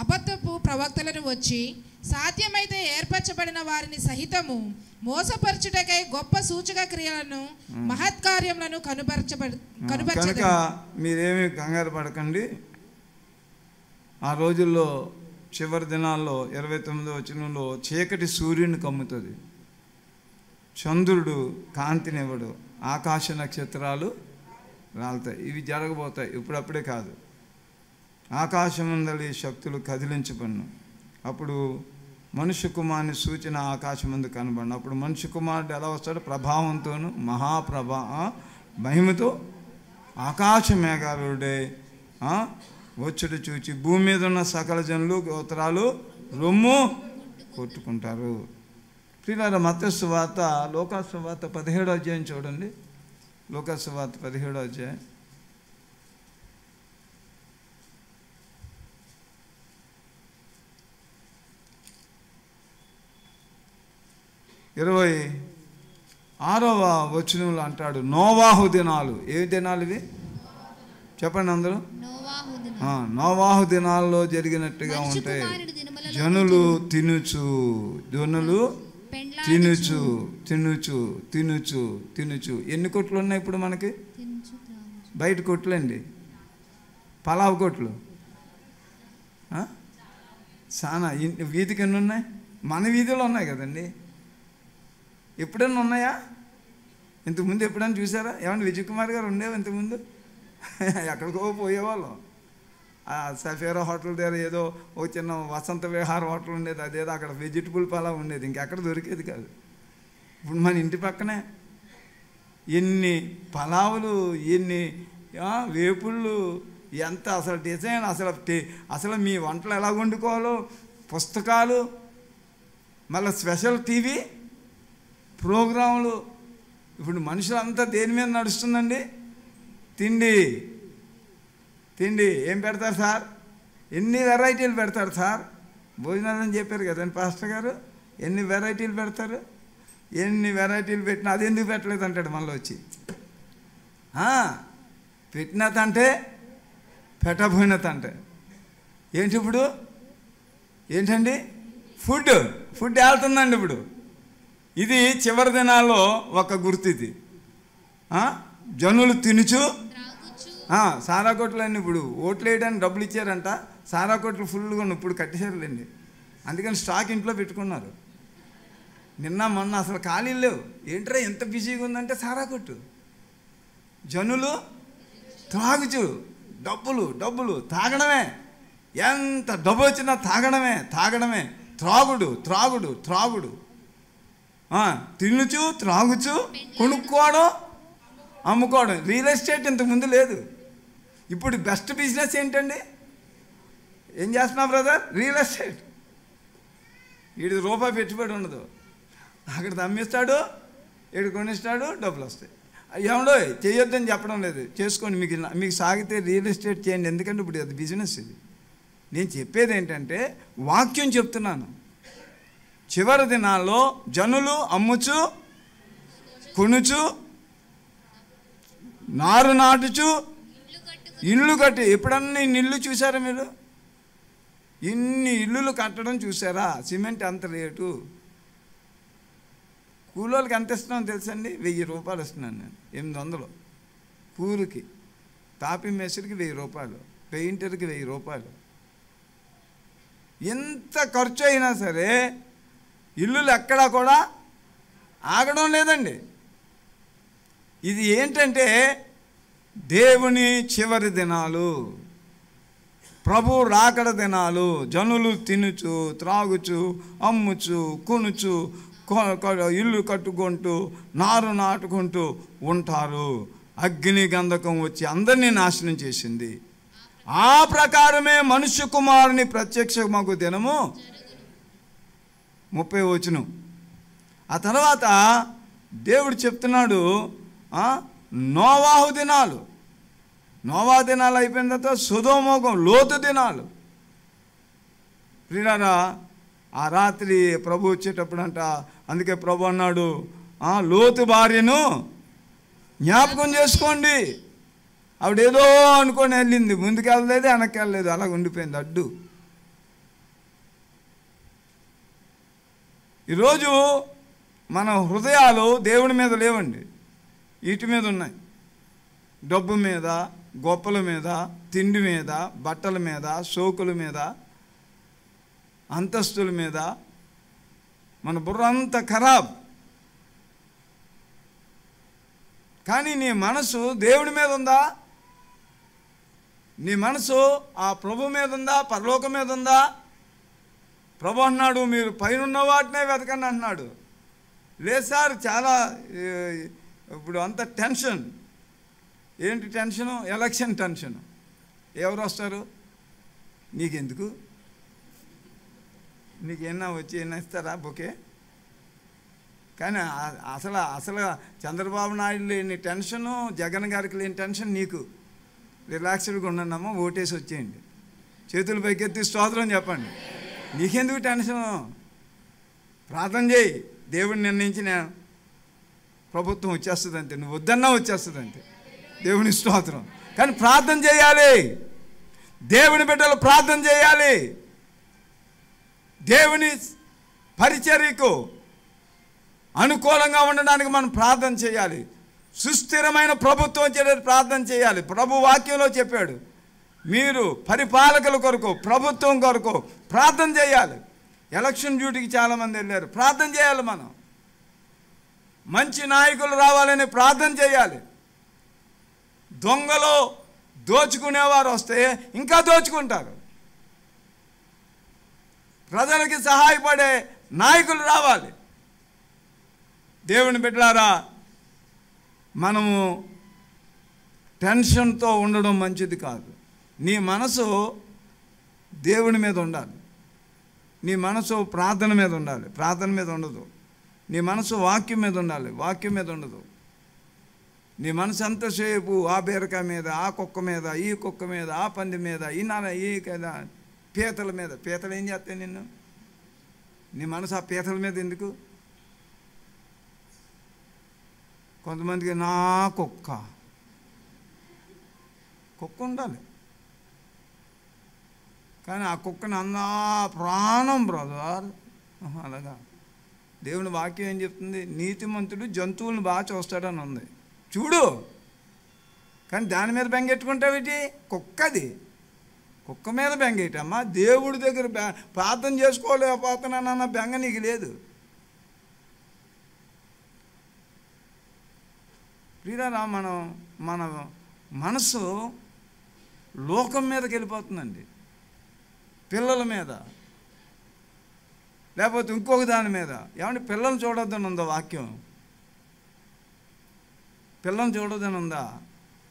అబద్ధపు ప్రవక్తలను వచ్చి సాధ్యమైతే ఏర్పరచబడిన వారిని సహితము మోసపరచుటకై గొప్ప సూచక క్రియలను మహత్కార్యములను కనుపరచ. మీరేమి కంగారు పడకండి. ఆ రోజుల్లో చివరి దినాల్లో 29వ వచనంలో చీకటి సూర్యుని కమ్ముతుంది, చంద్రుడు కాంతినివ్వడు, ఆకాశ నక్షత్రాలు రాలుతాయి. ఇవి జరగబోతాయి, ఇప్పుడప్పుడే కాదు. ఆకాశమందలి శక్తులు కదిలించబడిన అప్పుడు మనుష్య కుమారుని సూచన ఆకాశమందు కనబడిన అప్పుడు మనుష్య కుమారుడు ఎలా వస్తాడు? ప్రభావంతోను మహిమతో ఆకాశ మేఘాలుడే వచ్చుడు చూచి భూమి మీద ఉన్న సకల జనులు గోత్రాలు రొమ్ము కొట్టుకుంటారు. ప్రియులారా, మత్తయి సువార్త, లూకా సువార్త 17వ అధ్యాయం చూడండి. లూకా సువార్త 17వ అధ్యాయం 26వ వచనంలో అంటాడు, నోవాహు దినాలు. ఏ దినాలు ఇవి చెప్పండి అందరూ? నోవాహు దినాల్లో జరిగినట్టుగా ఉంటాయి. జనులు తినుచు తినుచు. ఎన్ని కొట్లు ఉన్నాయి ఇప్పుడు మనకి? బయట కొట్లండి, పలావ్ కొట్లు చాలా. వీధికి ఎన్ని ఉన్నాయి? మన వీధిలో ఉన్నాయి కదండి. ఎప్పుడైనా ఉన్నాయా? ఇంతకుముందు ఎప్పుడైనా చూసారా? ఏమన్నా విజయ్ కుమార్ గారు ఉండేవి ఇంతకుముందు? ఎక్కడికో పోయేవాళ్ళం. సఫేరా హోటల్ దగ్గర ఏదో ఒక చిన్న వసంత విహార్ హోటల్ ఉండేది, అదేదో అక్కడ వెజిటబుల్ పలావ్ ఉండేది, ఇంకెక్కడ దొరికేది కాదు. ఇప్పుడు మన ఇంటి పక్కనే ఎన్ని పలావులు, ఎన్ని వేపుళ్ళు, ఎంత అసలు డిజైన్, అసలు మీ వంటలు ఎలా వండుకోవాలో పుస్తకాలు, మళ్ళీ స్పెషల్ టీవీ ప్రోగ్రాములు. ఇప్పుడు మనుషులంతా దేని మీద నడుస్తుందండి? తిండి. ఏం పెడతారు సార్? ఎన్ని వెరైటీలు పెడతారు సార్? భోజనాలు అని చెప్పారు కదండి పాస్టర్ గారు. ఎన్ని వెరైటీలు పెడతారు? ఎన్ని వెరైటీలు పెట్టినా అది ఎందుకు పెట్టలేదు అంటాడు మళ్ళీ వచ్చి. పెట్టిన తంటే పెట్టబోయిన తంటే ఏంటి ఇప్పుడు? ఏంటండి? ఫుడ్ వెళ్తుందండి ఇప్పుడు. ఇది చివరి దినాల్లో ఒక గుర్తు. ఇది జనులు తినుచు సారా కొట్లన్నీ. ఇప్పుడు ఓట్లు వేయడానికి డబ్బులు ఇచ్చారంట, సారా కొట్లు ఫుల్గా ఇప్పుడు కట్టేశారులేండి. అందుకని స్టాక్ ఇంట్లో పెట్టుకున్నారు. నిన్న మొన్న అసలు ఖాళీలు లేవు. ఏంట్రా ఎంత బిజీగా ఉందంటే సారా కొట్టు. జనులు త్రాగుచు, డబ్బులు తాగడమే. ఎంత డబ్బు వచ్చినా తాగడమే. త్రాగుడు. తినుచు, త్రాగుచు, కొనుక్కోవడం, అమ్ముకోవడం. రియల్ ఎస్టేట్ ఇంతకుముందు లేదు. ఇప్పుడు బెస్ట్ బిజినెస్ ఏంటండి? ఏం చేస్తున్నావు బ్రదర్? Real estate. వీడిది రూపాయి పెట్టుబడి ఉండదు. అక్కడ అమ్మిస్తాడు, వీడు కొనిస్తాడు, డబ్బులు వస్తాయి. ఏమడో చేయొద్దని చెప్పడం లేదు, చేసుకోండి. మీకు సాగితే రియల్ ఎస్టేట్ చేయండి. ఎందుకంటే ఇప్పుడు అది బిజినెస్. ఇది నేను చెప్పేది ఏంటంటే వాక్యం చెప్తున్నాను. చివరి దినాల్లో జనులు అమ్ముచు, కొనుచు, నారు నాటుచు, ఇల్లు కట్టి. ఎప్పుడన్నా ఇన్ని ఇల్లు చూసారా మీరు? ఇన్ని ఇల్లులు కట్టడం చూసారా? సిమెంట్ అంత రేటు. కూలోళ్ళకి ఎంత ఇస్తున్నాను తెలుసండి? 1000 రూపాయలు ఇస్తున్నాను నేను. 800 కూలికి. తాపి మేస్త్రికి 1000 రూపాయలు, పెయింటర్కి 1000 రూపాయలు. ఎంత ఖర్చు అయినా సరే ఇల్లులు ఎక్కడా కూడా ఆగడం లేదండి. ఇది ఏంటంటే దేవుని చివరి దినాలు, ప్రభు రాకడ దినాలు. జనులు తినుచు, త్రాగుచు, అమ్ముచు, కొనుచు, ఇల్లు కట్టుకుంటూ, నారు నాటుకుంటూ ఉంటారు. అగ్ని గంధకం వచ్చి అందరినీ నాశనం చేసింది. ఆ ప్రకారమే మనుష్య కుమారుని ప్రత్యక్షమగు దినము 30 వచనం. ఆ తర్వాత దేవుడు చెప్తున్నాడు నోవాహు దినాలు. నోవా దినాలు అయిపోయిన తర్వాత సొదొమ లోతు దినాలు. ప్రియులారా, ఆ రాత్రి ప్రభు వచ్చేటప్పుడు అంట, అందుకే ప్రభు అన్నాడు లోతు భార్యను జ్ఞాపకం చేసుకోండి. ఆవిడేదో అనుకొని వెళ్ళింది, ముందుకు వెళ్ళలేదు, వెనక్కి వెళ్ళలేదు, అలాగ ఉండిపోయింది అడ్డు. ఈరోజు మన హృదయాలు దేవుడి మీద లేవండి, వీటి మీద ఉన్నాయి. డబ్బు మీద, గొప్పల మీద, తిండి మీద, బట్టల మీద, సోకుల మీద, అంతస్తుల మీద మన బుర్ర అంతా ఖరాబ్. కానీ నీ మనసు దేవుడి మీద ఉందా? నీ మనసు ఆ ప్రభు మీద ఉందా? పరలోకం మీద ఉందా? ప్రభు అన్నాడు మీరు పైనున్న వాటినే వెతకండి అన్నాడు. లేదు సార్, చాలా ఇప్పుడు అంత టెన్షన్. ఏంటి టెన్షను? Election tension. ఎవరు వస్తారు? నీకెందుకు? నీకేనా వచ్చి ఏనా ఇస్తారా బొకే? కానీ అసలు చంద్రబాబు నాయుడు లేని టెన్షను, జగన్ గారికి లేని టెన్షన్ నీకు. రిలాక్స్డ్గా ఉన్నానమ్మా, ఓటేసి వచ్చేయండి, చేతులు పైకెత్తి స్తోత్రం చెప్పండి. నీకెందుకు టెన్షను? ప్రార్థన చేయి. దేవుడిని నిర్ణయించిన ప్రభుత్వం వచ్చేస్తుందంటే, నువ్వు వద్దన్నా వచ్చేస్తుందంటే. దేవుని స్తోత్రం. కానీ ప్రార్థన చేయాలి. దేవుని బిడ్డలు ప్రార్థన చేయాలి. దేవుని పరిచర్యకు అనుకూలంగా ఉండడానికి మనం ప్రార్థన చేయాలి. సుస్థిరమైన ప్రభుత్వం చేయడానికి ప్రార్థన చేయాలి. ప్రభు వాక్యంలో చెప్పాడు, మీరు పరిపాలకుల కొరకు, ప్రభుత్వం కొరకు ప్రార్థన చేయాలి. ఎలక్షన్ డ్యూటీకి చాలామంది వెళ్ళారు. ప్రార్థన చేయాలి. మనం మంచి నాయకులు రావాలని ప్రార్థన చేయాలి. దొంగలు దోచుకునేవారు వస్తే ఇంకా దోచుకుంటారు. ప్రజలకి సహాయపడే నాయకులు రావాలి. దేవుని బిడ్డలారా, మనము టెన్షన్తో ఉండడం మంచిది కాదు. నీ మనసు దేవుని మీద ఉండాలి. నీ మనసు ప్రార్థన మీద ఉండాలి. ప్రార్థన మీద ఉండదు. నీ మనసు వాక్యం మీద ఉండాలి. వాక్యం మీద ఉండదు. నీ మనసు ఎంతసేపు ఆ బీరకాయ మీద, ఆ కుక్క మీద, ఈ కుక్క మీద, ఆ పంది మీద, ఈ కదా పీతల మీద. పీతలు ఏం చేస్తాయి నిన్ను? నీ మనసు ఆ పీతల మీద ఎందుకు? కొంతమందికి నా కుక్క ఉండాలి, కానీ ఆ కుక్కని అన్నా ప్రాణం బ్రదర్. అలాగా దేవుని వాక్యం ఏం చెప్తుంది? నీతిమంతుడు జంతువులను బాగా చూస్తాడని ఉంది. చూడు, కానీ దాని మీద బెంగెట్టుకుంటావేటి? కుక్కది. కుక్క మీద బెంగేటమ్మా. దేవుడి దగ్గర ప్రార్థన చేసుకోలేకపోతున్నానన్న బెంగ నీకు లేదు. ప్రియులారా, మన మనసు లోకం మీదకి వెళ్ళిపోతుందండి. పిల్లల మీద, లేకపోతే ఇంకొక దాని మీద. ఏమంటే పిల్లల్ని చూడొద్దని ఉందా వాక్యం? పిల్లల్ని చూడొద్దని ఉందా?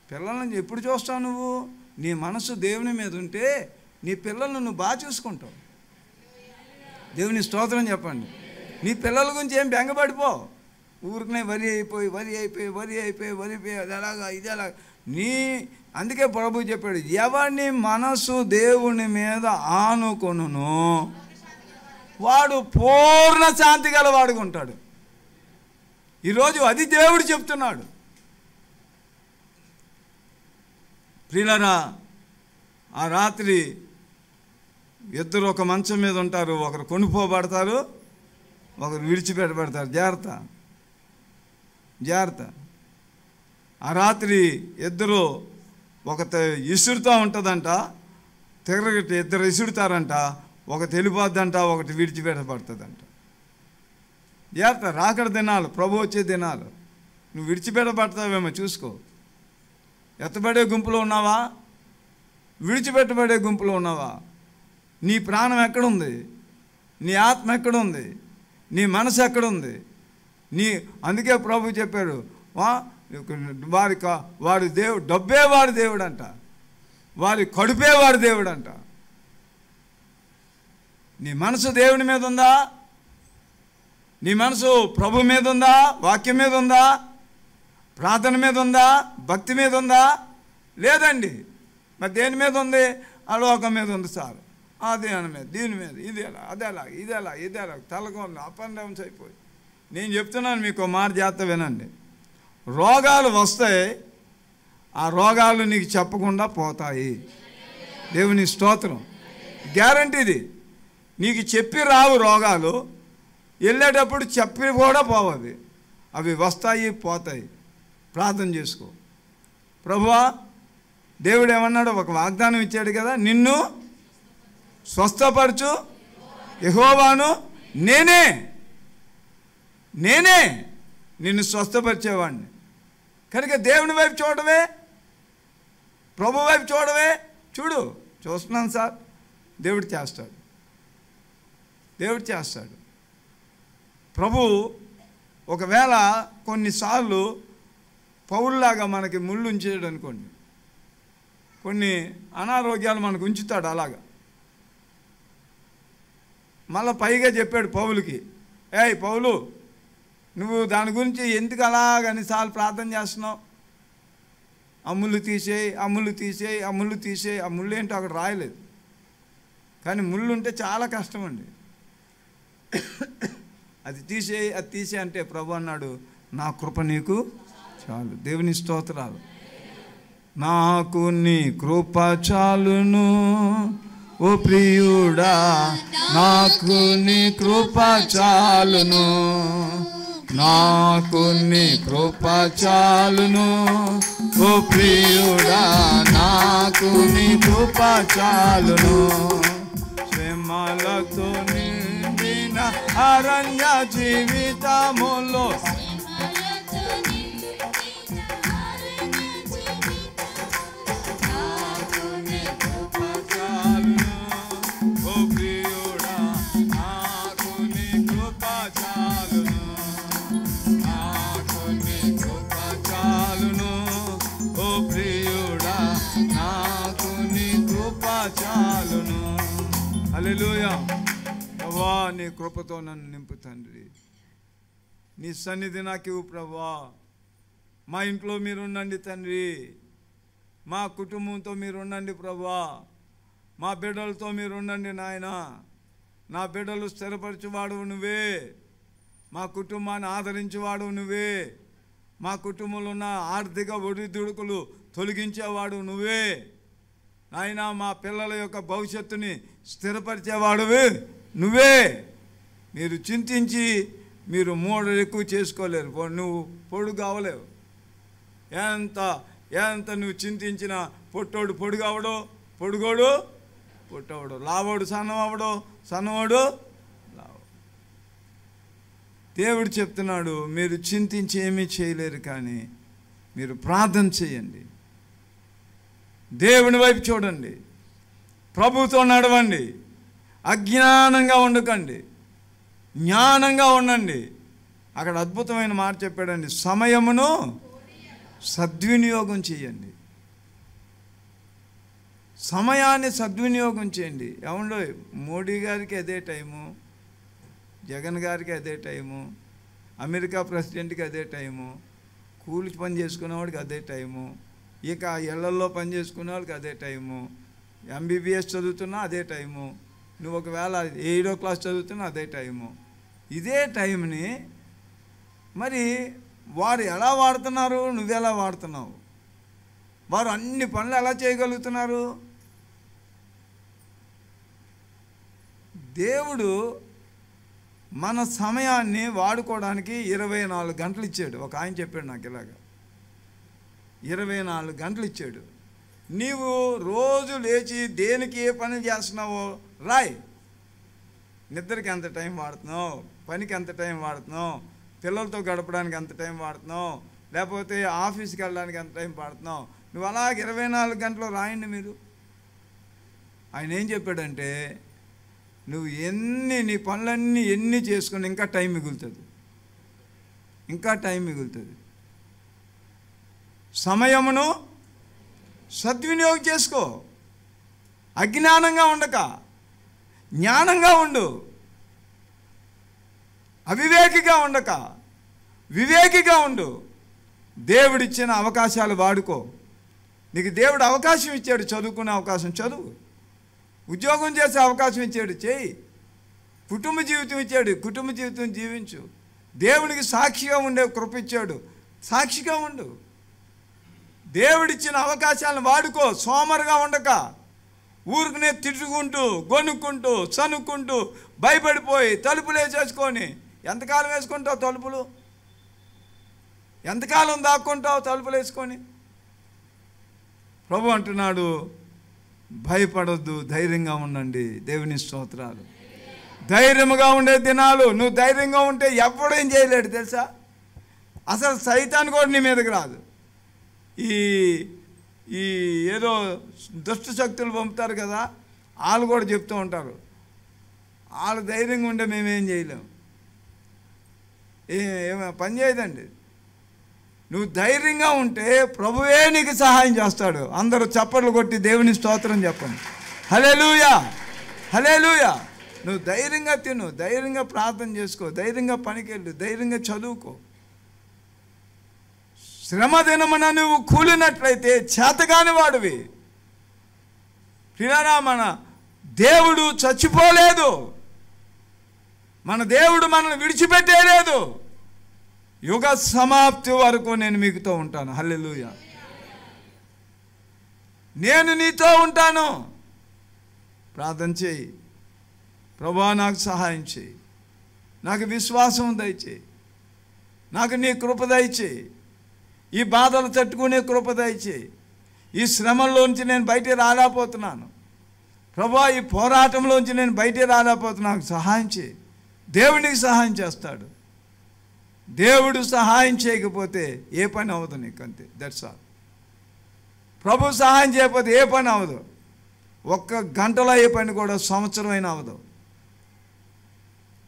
పిల్లల్ని ఎప్పుడు చూస్తావు నువ్వు? నీ మనసు దేవుని మీద ఉంటే నీ పిల్లల్ని నువ్వు బాగా చూసుకుంటావు. దేవుని స్తోత్రం చెప్పండి. నీ పిల్లల గురించి ఏం బెంగపడిపో. ఊరికనే వరి అయిపోయి అది ఎలాగా ఇది ఎలాగా అందుకే ప్రభు చెప్పాడు, ఎవరిని మనసు దేవుని మీద ఆనుకొనును వాడు పూర్ణ శాంతి గల వాడుకుంటాడు. ఈరోజు అది దేవుడు చెప్తున్నాడు. ప్రియులారా, ఆ రాత్రి ఇద్దరు ఒక మంచం మీద ఉంటారు. ఒకరు కొనుక్కోబడతారు, ఒకరు విడిచిపెట్టబడతారు. జాగ్రత్త. ఆ రాత్రి ఇద్దరు ఒకటి ఇసురుతూ ఉంటుందంట, తిరగటి ఇద్దరు ఇసురుతారంట. ఒకటి వెళ్ళిపోద్దంట, ఒకటి విడిచిపెట్టబడుతుందంట. జాగ్రత్త. రాకడ దినాలు, ప్రభు వచ్చే దినాలు. నువ్వు విడిచిపెట్టబడతావేమో చూసుకో. ఎత్తబడే గుంపులో ఉన్నావా? విడిచిపెట్టబడే గుంపులో ఉన్నావా? నీ ప్రాణం ఎక్కడుంది? నీ ఆత్మ ఎక్కడుంది? నీ మనసు ఎక్కడుంది? అందుకే ప్రభు చెప్పాడు, వాడి దేవుడు డబ్బే వాడి దేవుడు అంట, వారి కడుపే వాడి దేవుడు అంట. నీ మనసు దేవుని మీద ఉందా? నీ మనసు ప్రభు మీద ఉందా? వాక్యం మీద ఉందా? ప్రార్థన మీద ఉందా? భక్తి మీద ఉందా? లేదండి. మరి దేని మీద ఉంది? ఆ లోకం మీద ఉంది సార్. ఆ దేని మీద, దీని మీద, ఇది ఎలా, ఇది ఎలా తలకొంది అప్ అండ్ డౌన్స్ అయిపోయి. నేను చెప్తున్నాను మీకు మాట జాగ్రత్త వినండి. రోగాలు వస్తాయి, ఆ రోగాలు నీకు చెప్పకుండా పోతాయి. దేవుని స్తోత్రం. గ్యారంటీది. నీకు చెప్పి రావు రోగాలు, వెళ్ళేటప్పుడు చెప్పి కూడా పోవాలి. అవి వస్తాయి, పోతాయి. ప్రార్థన చేసుకో. ప్రభువా, దేవుడు ఏమన్నాడు? ఒక వాగ్దానం ఇచ్చాడు కదా, నిన్ను స్వస్థపరచు యెహోవాను నేనే నిన్ను స్వస్థపరిచేవాడిని. కనుక దేవుని వైపు చూడవే, ప్రభు వైపు చూడవే. చూస్తున్నాను సార్, దేవుడు చేస్తాడు. ప్రభు ఒకవేళ కొన్నిసార్లు పౌరులాగా మనకి ముళ్ళు ఉంచాడు అనుకోండి, కొన్ని అనారోగ్యాలు మనకు ఉంచుతాడు. అలాగా మళ్ళీ పైగా చెప్పాడు పౌలుకి, ఏయ్ పౌలు, నువ్వు దాని గురించి ఎందుకు అలాగనిసార్లు ప్రార్థన చేస్తున్నావు? అమ్ముళ్ళు తీసేయి. ఆ ముళ్ళు ఏంటో అక్కడ రాయలేదు, కానీ ముళ్ళు ఉంటే చాలా కష్టం అండి. అది తీసేయి అంటే ప్రభు అన్నాడు, నా కృప నీకు చాలు. దేవుని స్తోత్రాలు. నాకు నీ కృప చాలును ఓ ప్రియుడా, నాకు నీ కృప చాలును, నాకు నీ కృప చాలును ఓ ప్రియుడా, నాకు నీ కృప చాలును. శ్రమలతో నిండిన అరణ్య జీవితములో చాలును. హల్లెలూయా. ప్రభువా, నీ కృపతో నన్ను నింపు తండ్రి. నీ సన్నిధి నాకు ఇవ్వు ప్రభువా. మా ఇంట్లో మీరు ఉండండి తండ్రి, మా కుటుంబంతో మీరు ఉండండి ప్రభువా, మా బిడ్డలతో మీరు ఉండండి నాయన. నా బిడ్డలు స్థిరపరచువాడు నువ్వే, మా కుటుంబాన్ని ఆదరించేవాడు నువ్వే, మా కుటుంబంలో ఉన్న ఆర్థిక ఒడిదుడుకులు తొలగించేవాడు నువ్వే నాయన. మా పిల్లల యొక్క భవిష్యత్తుని స్థిరపరిచేవాడువే నువ్వే. మీరు చింతించి మీరు మూడలు ఎక్కువ చేసుకోలేరు. నువ్వు పొడుగు కావలేవు. ఎంత నువ్వు చింతించిన పొట్టోడు పొడుగు అవడో, పొడుగోడు పొట్టవడు, లావోడు సన్నం అవడో, సన్నవాడు లావు. దేవుడు చెప్తున్నాడు, మీరు చింతించి ఏమీ చేయలేరు, కానీ మీరు ప్రార్థన చేయండి, దేవుని వైపు చూడండి, ప్రభుతో నడవండి, అజ్ఞానంగా ఉండకండి, జ్ఞానంగా ఉండండి. అక్కడ అద్భుతమైన మాట చెప్పాడండి, సమయమును సద్వినియోగం చేయండి, సమయాన్ని సద్వినియోగం చేయండి. ఏమండో, మోడీ గారికి అదే టైము, జగన్ గారికి అదే టైము, అమెరికా ప్రెసిడెంట్కి అదే టైము, కూలి పని చేసుకునేవాడికి అదే టైము, ఇక ఇళ్లల్లో పని చేసుకునే వాళ్ళకి అదే టైము, ఎంబీబీఎస్ చదువుతున్నా అదే టైము, నువ్వు ఒకవేళ 7వ క్లాస్ చదువుతున్నా అదే టైము. ఇదే టైంని మరి వారు ఎలా వాడుతున్నారు, నువ్వెలా వాడుతున్నావు? వారు అన్ని పనులు ఎలా చేయగలుగుతున్నారు? దేవుడు మన సమయాన్ని వాడుకోవడానికి 24 గంటలు ఇచ్చాడు. ఒక ఆయన చెప్పాడు నాకు ఇలాగా, 24 గంటలు ఇచ్చాడు. నీవు రోజు లేచి దేనికి ఏ పని చేస్తున్నావో రాయ్. నిద్రకి ఎంత టైం వాడుతున్నావు, పనికి ఎంత టైం వాడుతున్నావు, పిల్లలతో గడపడానికి ఎంత టైం వాడుతున్నావు, లేకపోతే ఆఫీస్కి వెళ్ళడానికి ఎంత టైం వాడుతున్నావు, నువ్వు అలాగే 24 గంటలు రాయండి మీరు. ఆయన ఏం చెప్పాడంటే, నువ్వు నీ పనులన్నీ ఎన్ని చేసుకుని ఇంకా టైం మిగులుతుంది, ఇంకా టైం మిగులుతుంది. సమయమును సద్వినియోగం చేసుకో, అజ్ఞానంగా ఉండక జ్ఞానంగా ఉండు, అవివేకిగా ఉండక వివేకిగా ఉండు. దేవుడిచ్చిన అవకాశాలు వాడుకో. నీకు దేవుడు అవకాశం ఇచ్చాడు, చదువుకునే అవకాశం చదువు, ఉద్యోగం చేసే అవకాశం ఇచ్చాడు చేయి, కుటుంబ జీవితం ఇచ్చాడు, కుటుంబ జీవితం జీవించు, దేవునికి సాక్షిగా ఉండే కృప ఇచ్చాడు, సాక్షిగా ఉండు. దేవుడిచ్చిన అవకాశాలను వాడుకో. సోమరుగా ఉండక ఊరికనే తిట్టుకుంటూ గొనుక్కుంటూ సనుక్కుంటూ భయపడిపోయి తలుపులు వేసేసుకొని ఎంతకాలం వేసుకుంటావు తలుపులు? ఎంతకాలం దాక్కుంటావు తలుపులు వేసుకొని? ప్రభు అంటున్నాడు, భయపడొద్దు, ధైర్యంగా ఉండండి. దేవుని స్తోత్రాలు. ధైర్యముగా ఉండే దినాలు. నువ్వు ధైర్యంగా ఉంటే ఎవడేం చేయలేడు తెలుసా? అసలు సైతాన్ కూడా నీ మీదకి రాదు. ఈ ఏదో దుష్ట శక్తులు పంపుతారు కదా, వాళ్ళు కూడా చెప్తూ ఉంటారు, వాళ్ళు ధైర్యంగా ఉంటే మేమేం చేయలేము, ఏమో పని చేయదండి. నువ్వు ధైర్యంగా ఉంటే ప్రభువే నీకు సహాయం చేస్తాడు. అందరూ చప్పట్లు కొట్టి దేవుని స్తోత్రం చెప్పండి. హల్లెలూయా, హల్లెలూయా. నువ్వు ధైర్యంగా తిను, ధైర్యంగా ప్రార్థన చేసుకో, ధైర్యంగా పనికి వెళ్ళు, ధైర్యంగా చదువుకో. శ్రమ దినమున నువ్వు కూలినట్లయితే చేతగాని వాడివి. ప్రియులారా, మన దేవుడు చచ్చిపోలేదు, మన దేవుడు మనల్ని విడిచిపెట్టేలేదు. యుగ సమాప్తి వరకు నేను మీకుతో ఉంటాను. హల్లెలూయా. నేను నీతో ఉంటాను. ప్రార్థన చేయి, ప్రభువా నాకు సహాయం చేయి, నాకు విశ్వాసం దయచేయి, నాకు నీ కృప దయచేయి, ఈ బాధలు తట్టుకునే కృప దయచేయి, ఈ శ్రమల్లోంచి నేను బయటికి రాలేకపోతున్నాను ప్రభువా, ఈ పోరాటంలోంచి నేను బయటికి రాలేకపోతున్నాను, నాకు సహాయం చేయి. దేవునికి సహాయం చేస్తాడు. దేవుడు సహాయం చేయకపోతే ఏ పని అవ్వదు నీకు, అంతే. That's all. ప్రభు సహాయం చేయకపోతే ఏ పని అవ్వదు. ఒక్క గంటలో ఏ పని కూడా సంవత్సరం అయినా అవ్వదు.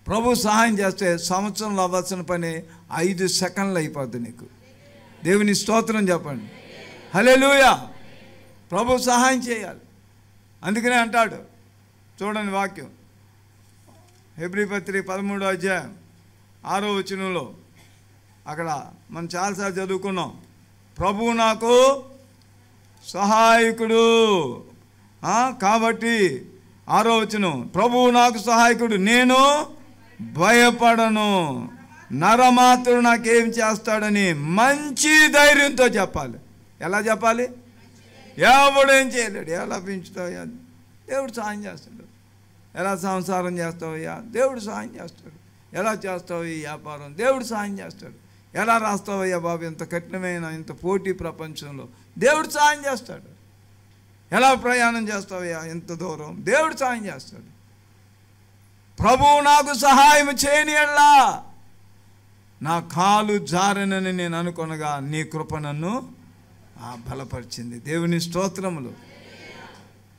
ప్రభు సహాయం చేస్తే సంవత్సరంలో అవ్వాల్సిన పని 5 సెకండ్లు అయిపోద్ది నీకు. దేవుని స్తోత్రం చెప్పండి. హల్లెలూయా. ప్రభు సహాయం చేయాలి. అందుకనే అంటాడు, చూడండి వాక్యం, హెబ్రీ పత్రిక 13వ అధ్యాయం 6వ వచనంలో, అక్కడ మనం చాలాసార్లు చదువుకున్నాం, ప్రభువు నాకు సహాయకుడు. కాబట్టి 6వ వచనం, ప్రభువు నాకు సహాయకుడు, నేను భయపడను, నరమాత్రుడు నాకేం చేస్తాడని మంచి ధైర్యంతో చెప్పాలి. ఎలా చెప్పాలి? ఎవడేం చేయలేడు. ఎలా పెంచుతావయ్యా? దేవుడు సహాయం చేస్తాడు. ఎలా సంసారం చేస్తావయ్యా? దేవుడు సహాయం చేస్తాడు. ఎలా చేస్తావు ఈ వ్యాపారం? దేవుడు సహాయం చేస్తాడు. ఎలా రాస్తావయ్యా బాబు ఇంత కఠినమైన ఇంత పోటీ ప్రపంచంలో? దేవుడు సహాయం చేస్తాడు. ఎలా ప్రయాణం చేస్తావయ్యా ఇంత దూరం? దేవుడు సహాయం చేస్తాడు. ప్రభువు నాకు సహాయం చేయని ఎడలా నా కాలు జారనని నేను అనుకొనగా నీ కృప నన్ను బలపరిచింది. దేవుని స్తోత్రములు.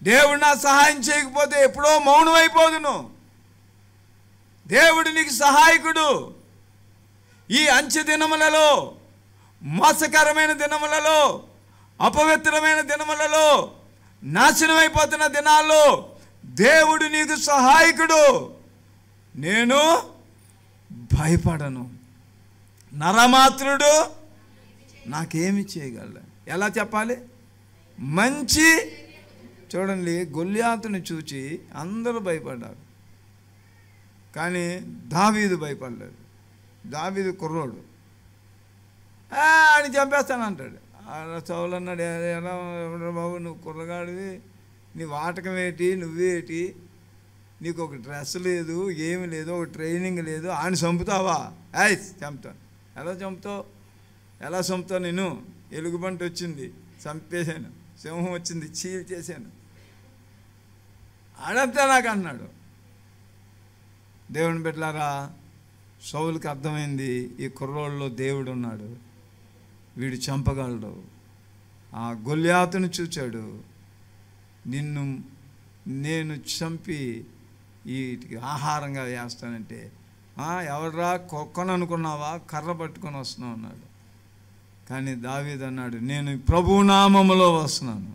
దేవుడు నా సహాయం చేయకపోతే ఎప్పుడో మౌనం అయిపోదును. దేవుడు నీకు సహాయకుడు. ఈ అంచె దినములలో, మోసకరమైన దినములలో, అపవిత్రమైన దినములలో, నాశనం అయిపోతున్న దినాల్లో దేవుడు నీకు సహాయకుడు. నేను భయపడను, నరమాత్రుడు నాకేమి చేయగలడు. ఎలా చెప్పాలి? మంచి. చూడండి, గొల్యాతుని చూచి అందరూ భయపడ్డారు, కానీ దావీదు భయపడలేదు. దావీదు కుర్రోడు, అని చంపేస్తానంటాడు. సౌలు అన్నాడు, ఎలా బాబు నువ్వు కుర్రగాడివి, నీ వాటకం ఏంటి, నువ్వేటి, నీకు ఒక డ్రెస్ లేదు, ఏమి లేదు, ఒక ట్రైనింగ్ లేదు, ఆయన చంపుతావా? చంపుతాను. ఎలా చంపుతావు? ఎలా చంపుతావు? నేను ఎలుగుబంటి వచ్చింది, చంపేశాను. సింహం వచ్చింది, చీల్ చేశాను. అడంతా నాకు అన్నాడు. దేవుని బిడ్డలారా, సౌలుకి అర్థమైంది, ఈ కుర్రోళ్ళలో దేవుడు ఉన్నాడు, వీడు చంపగలడు. ఆ గొల్యాతును చూచాడు, నిన్ను నేను చంపి వీటికి ఆహారంగా వేస్తానంటే, ఎవడరా కుక్కను అనుకున్నావా, కర్ర పట్టుకొని వస్తున్నావు అన్నాడు. కానీ దావీదు అన్నాడు, నేను ప్రభునామములో వస్తున్నాను,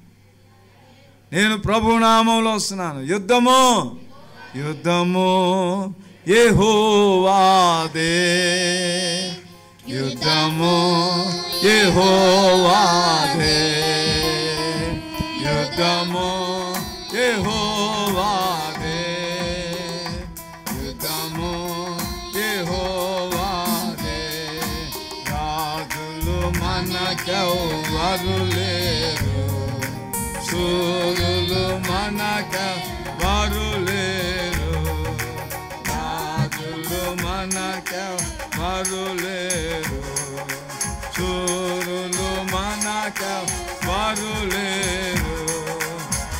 నేను ప్రభునామంలో వస్తున్నాను. యుద్ధము యుద్ధము యెహోవాదే, యుద్ధము యెహోవాదే, యుద్ధము యెహోవాదే, యుద్ధము యెహోవాదే. రాజులు మనకెవ్వరు లేరు, సూరులు మనకెవ్వరు లేరు, రాజులు మనకెవ్వరు లేరు, సూరులు మనకెవ్వరు లేరు.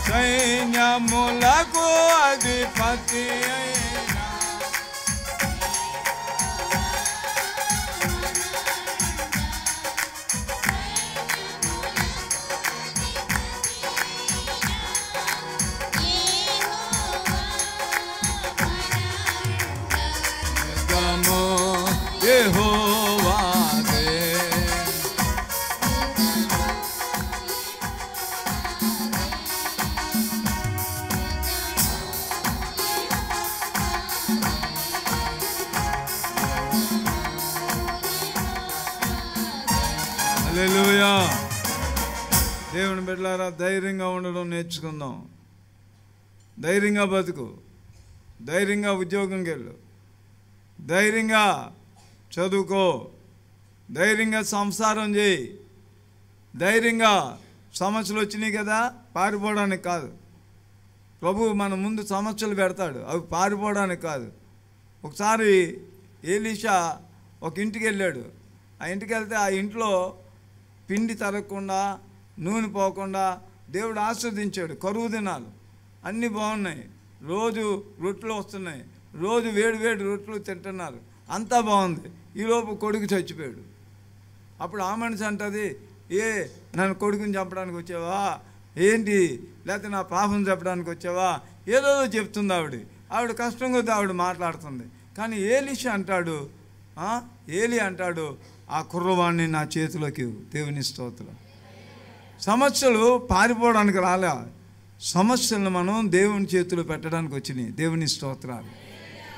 సైన్యములకు అధిపతి అయిన యెహోవాదే. హల్లెలూయా. దేవుని బిడ్డలారా, ధైర్యంగా ఉండడం నేర్చుకుందాం. ధైర్యంగా బతుకు, ధైర్యంగా ఉద్యోగంకి వెళ్ళు, ధైర్యంగా చదువుకో, ధైర్యంగా సంసారం చేయి, ధైర్యంగా సమస్యలు వచ్చినాయి కదా, పారిపోవడానికి కాదు. ప్రభువు మన ముందు సమస్యలు పెడతాడు, అవి పారిపోవడానికి కాదు. ఒకసారి ఎలీషా ఒక ఇంటికి వెళ్ళాడు. ఆ ఇంటికి వెళ్తే ఆ ఇంట్లో పిండి తరగకుండా, నూనె పోకుండా దేవుడు ఆస్వాదించాడు. కరువు దినాలు అన్నీ బాగున్నాయి, రోజు రొట్టెలు వస్తున్నాయి, రోజు వేడి వేడి రొట్టెలు తింటున్నారు, అంతా బాగుంది. ఈలోపు కొడుకు చచ్చిపోయాడు. అప్పుడు ఆ మనిషి అంటది, నన్ను కొడుకుని చంపడానికి వచ్చావా ఏంటి, లేకపోతే నా పాపం చెప్పడానికి వచ్చావా, ఏదో చెప్తుంది ఆవిడ కష్టం కొద్ది ఆవిడ మాట్లాడుతుంది. కానీ ఎలీషా అంటాడు, ఏలి అంటాడు, ఆ కుర్రవాణ్ణి నా చేతిలోకి. దేవుని స్తోత్రం. సమస్యలు పారిపోవడానికి రాలే, సమస్యలను మనం దేవుని చేతిలో పెట్టడానికి వచ్చినాయి. దేవుని స్తోత్రాలు.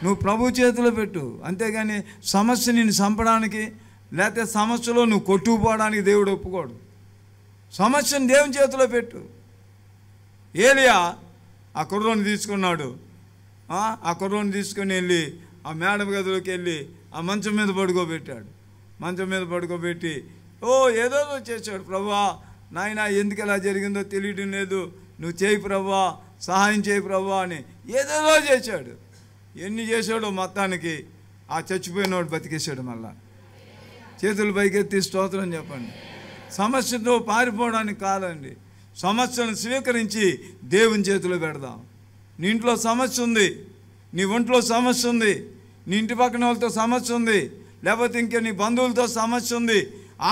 నువ్వు ప్రభు చేతిలో పెట్టు, అంతేగాని సమస్య నిన్ను చంపడానికి లేకపోతే సమస్యలో నువ్వు కొట్టుకుపోవడానికి దేవుడు ఒప్పుకోడు. సమస్యను దేవుని చేతిలో పెట్టు. ఏలియా ఆ కుర్రోని తీసుకున్నాడు. ఆ కుర్రోని తీసుకొని వెళ్ళి ఆ మేడం గదిలోకి వెళ్ళి ఆ మంచం మీద పడుకోబెట్టాడు. మంచం మీద పడుకోబెట్టి ఏదో చేశాడు. ప్రభువా నాయన ఎందుకు ఎలా జరిగిందో తెలియడం లేదు, నువ్వు చేయి ప్రభువా, సహాయం చేయి ప్రభువా అని ఏదేదో చేశాడు. ఎన్ని చేశాడో మొత్తానికి ఆ చచ్చిపోయినవాడు బతికేశాడు. మళ్ళా చేతులు పైకెత్తి స్తోత్రం చెప్పండి. సమస్యతో పారిపోవడానికి కాదండి, సమస్యను స్వీకరించి దేవుని చేతిలో పెడదాం. నీ ఇంట్లో సమస్య ఉంది, నీ ఒంట్లో సమస్య ఉంది, నీ ఇంటి పక్కన వాళ్ళతో సమస్య ఉంది, లేకపోతే ఇంకా నీ బంధువులతో సమస్య ఉంది,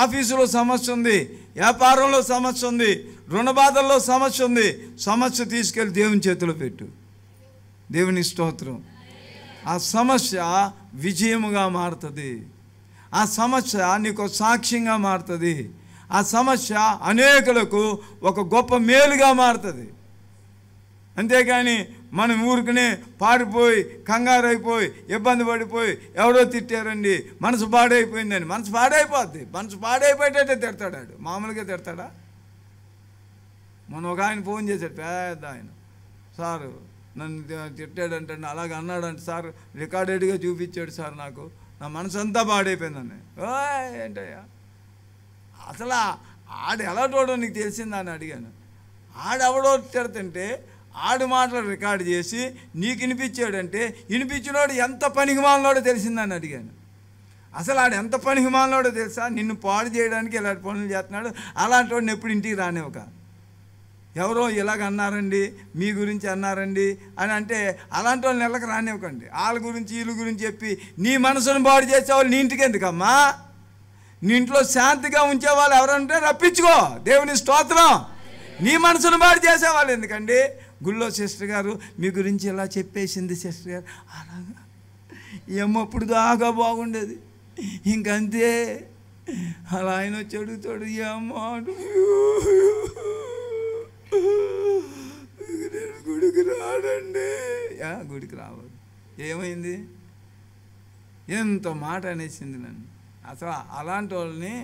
ఆఫీసులో సమస్య ఉంది, వ్యాపారంలో సమస్య ఉంది, రుణ బాధల్లో సమస్య ఉంది. సమస్య తీసుకెళ్ళి దేవుని చేతిలో పెట్టు. దేవుని స్తోత్రం. ఆ సమస్య విజయముగా మారుతుంది. ఆ సమస్య నీకు సాక్ష్యంగా మారుతుంది. ఆ సమస్య అనేకులకు ఒక గొప్ప మేలుగా మారుతుంది. అంతేగాని మనం ఊరికనే పారిపోయి కంగారు అయిపోయి ఇబ్బంది పడిపోయి ఎవరో తిట్టారండి మనసు పాడైపోయిందని, మనసు పాడైపోద్ది. మనసు పాడైపోయేటట్టే తిడతాడు, మామూలుగా తిడతాడా? మొన్న ఒక ఆయన ఫోన్ చేశాడు, పెద్ద ఆయన, సారు నన్ను తిట్టాడంటే అలాగే అన్నాడంటే సార్, రికార్డెడ్గా చూపించాడు సార్, నాకు నా మనసు అంతా పాడైపోయిందని. ఏంటయ్యా అసలు ఆడు ఎలా చూడో నీకు తెలిసిందని అడిగాను. ఆడెవడో తిడుతుంటే ఆడు మాటలు రికార్డు చేసి నీకు వినిపించాడంటే వినిపించినోడు ఎంత పనికిమాలినోడో తెలిసిందని అడిగాను. అసలు ఆడు ఎంత పనికిమాలినోడో తెలుసా? నిన్ను పాడు చేయడానికి ఇలాంటి పనులు చేస్తున్నాడు. అలాంటి వాడిని ఎప్పుడు ఇంటికి రానివ్వక, ఎవరో ఇలాగ అన్నారండి మీ గురించి అన్నారండి అని అంటే అలాంటి వాళ్ళని నెలకు రానివ్వకండి. వాళ్ళ గురించి వీళ్ళ గురించి చెప్పి నీ మనసును పాడు చేసేవాళ్ళు నీ ఇంటికి ఎందుకమ్మా? నీ ఇంట్లో శాంతిగా ఉంచేవాళ్ళు ఎవరంటే రప్పించుకో. దేవుని స్తోత్రం. నీ మనసును పాడు చేసేవాళ్ళు ఎందుకండి? గుళ్ళో సిస్టర్ గారు మీ గురించి ఇలా చెప్పేసింది సిస్టర్ గారు, అలాగా ఏమప్పుడు దాకా బాగుండేది, ఇంకంతే. అలా ఆయన వచ్చి అడుగుతాడు, ఏమాడు గుడికి రాడండి. గుడికి రావద్దు. ఏమైంది? ఎంత మాట అనేసింది నన్ను. అసలు అలాంటి వాళ్ళని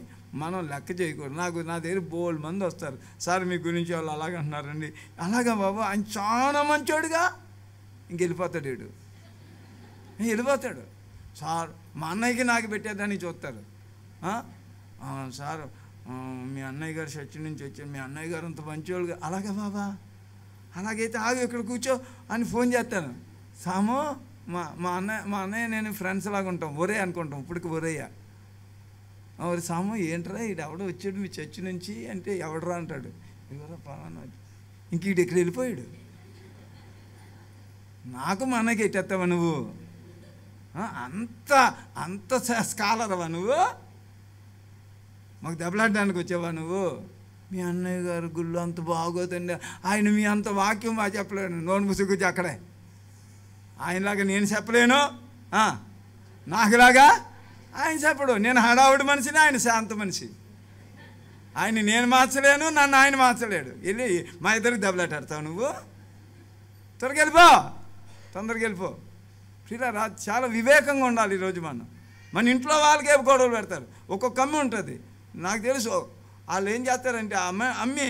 మనం లెక్క చేయకూడదు. నా దగ్గర బోల్డ్ మంది వస్తారు, సార్ మీ గురించి వాళ్ళు అలాగంటున్నారండి. అలాగా బాబు ఆయన చాలా మంచోడుగా ఇంకెళ్ళిపోతాడు. వెళ్ళిపోతాడు. సార్ మా అన్నయ్యకి నాకు పెట్టేదాన్ని చూస్తారు. సార్ మీ అన్నయ్య గారు చర్చి నుంచి వచ్చారు, మీ అన్నయ్య గారు అంత మంచోళ్ళుగా. అలాగే బాబా, అలాగైతే ఆగు ఇక్కడ కూర్చో అని ఫోన్ చేస్తాను. సాము మా అన్నయ్య నేను ఫ్రెండ్స్ లాగా ఉంటాం, ఒరే అనుకుంటాం. ఇప్పటికి ఒరేయ్యా, ఒరే సాము ఏంట్రా ఈడు ఎవడో వచ్చాడు మీ చర్చి నుంచి అంటే, ఎవడరా అంటాడు. ఎవరో పలానా. ఇంక ఈడు ఇక్కడ వెళ్ళిపోయాడు. నాకు మా అన్నయ్యకి ఎట్టేస్తావా నువ్వు? అంత స్కాలర్వా నువ్వు? మాకు దెబ్బలాడడానికి వచ్చావా నువ్వు? మీ అన్నయ్య గారు గుళ్ళు అంత బాగోదండి, ఆయన మీ అంత వాక్యం బాగా చెప్పలేను, నోరు ముసుగుచ్చి అక్కడే. ఆయనలాగా నేను చెప్పలేను, నాకులాగా ఆయన చెప్పడు. నేను హడావుడి మనిషిని, ఆయన శాంత మనిషి. ఆయన నేను మార్చలేను, నన్ను ఆయన మార్చలేడు. వెళ్ళి మా ఇద్దరికి దెబ్బలాటాడతావు నువ్వు? త్వరగా వెళ్ళిపో. శ్రీరా చాలా వివేకంగా ఉండాలి. ఈరోజు మన ఇంట్లో వాళ్ళకే గొడవలు పెడతారు. ఒక్కొక్క అమ్మి ఉంటుంది, నాకు తెలుసు. వాళ్ళు ఏం చేస్తారంటే అమ్మి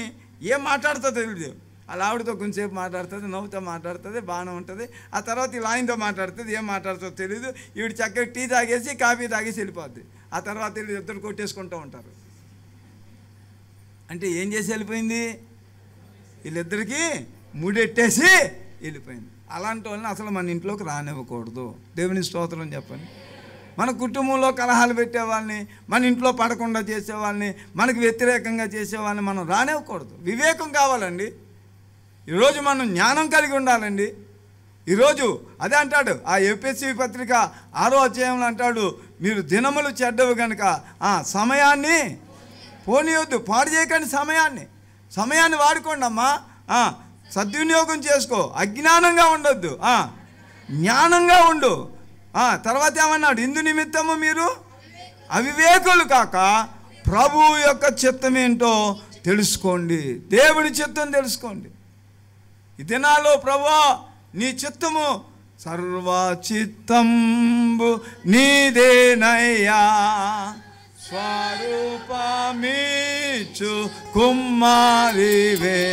ఏం మాట్లాడుతుందో తెలియదు. వాళ్ళ ఆవిడతో కొంచెంసేపు మాట్లాడుతుంది, నవ్వుతో మాట్లాడుతుంది, బాగానే ఉంటుంది. ఆ తర్వాత వీళ్ళ ఆయనతో మాట్లాడుతుంది, ఏం మాట్లాడుతుందో తెలియదు. ఈవిడ చక్కగా టీ తాగేసి కాఫీ తాగేసి వెళ్ళిపోద్ది. ఆ తర్వాత వీళ్ళు ఇద్దరు కొట్టేసుకుంటూ ఉంటారు. అంటే ఏం చేసి వెళ్ళిపోయింది? వీళ్ళిద్దరికీ ముడెట్టేసి వెళ్ళిపోయింది. అలాంటి వాళ్ళని అసలు మన ఇంట్లోకి రానివ్వకూడదు. దేవుని స్తోత్రం చెప్పండి. మన కుటుంబంలో కలహాలు పెట్టేవాళ్ళని, మన ఇంట్లో పడకుండా చేసేవాళ్ళని, మనకు వ్యతిరేకంగా చేసేవాళ్ళని మనం రానివ్వకూడదు. వివేకం కావాలండి. ఈరోజు మనం జ్ఞానం కలిగి ఉండాలండి. ఈరోజు అదే అంటాడు ఆ ఎఫెసీ పత్రిక 6వ అధ్యాయంలో అంటాడు, మీరు దినములు చెడ్డవు కనుక సమయాన్ని పోనీయొద్దు, పాడు చేయకండి. సమయాన్ని వాడుకోండి అమ్మా. సద్వినియోగం చేసుకో. అజ్ఞానంగా ఉండొద్దు, జ్ఞానంగా ఉండు. తర్వాత ఏమన్నాడు, ఇందు నిమిత్తము మీరు అవివేకులు కాక ప్రభు యొక్క చిత్తం ఏంటో తెలుసుకోండి. దేవుని చిత్తం తెలుసుకోండి. ఈ దినాల్లో ప్రభువా నీ చిత్తము సర్వచిత్తంబు నీదేనయ్యా, స్వరూపమిచ్చు కుమారివే.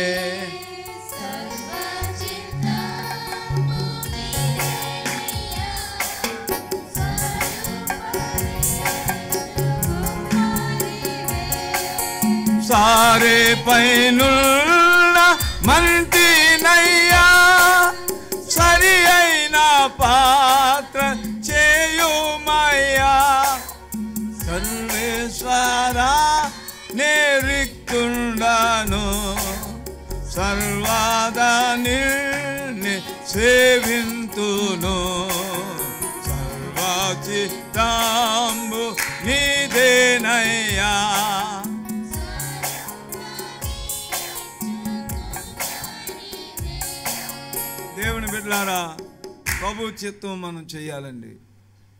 సారే పైనున్న మంటినయ్యా, సరి అయిన పాత్ర చేయుమయ్యా. సర్వేశ్వరా నేరిక్కుండాను, సర్వదా నిన్ను సేవింతును. సర్వచిత్తంబు నీదేనయ్యా. దేవుని బిడ్డలారా, ప్రభు చిత్తం మనం చేయాలండి.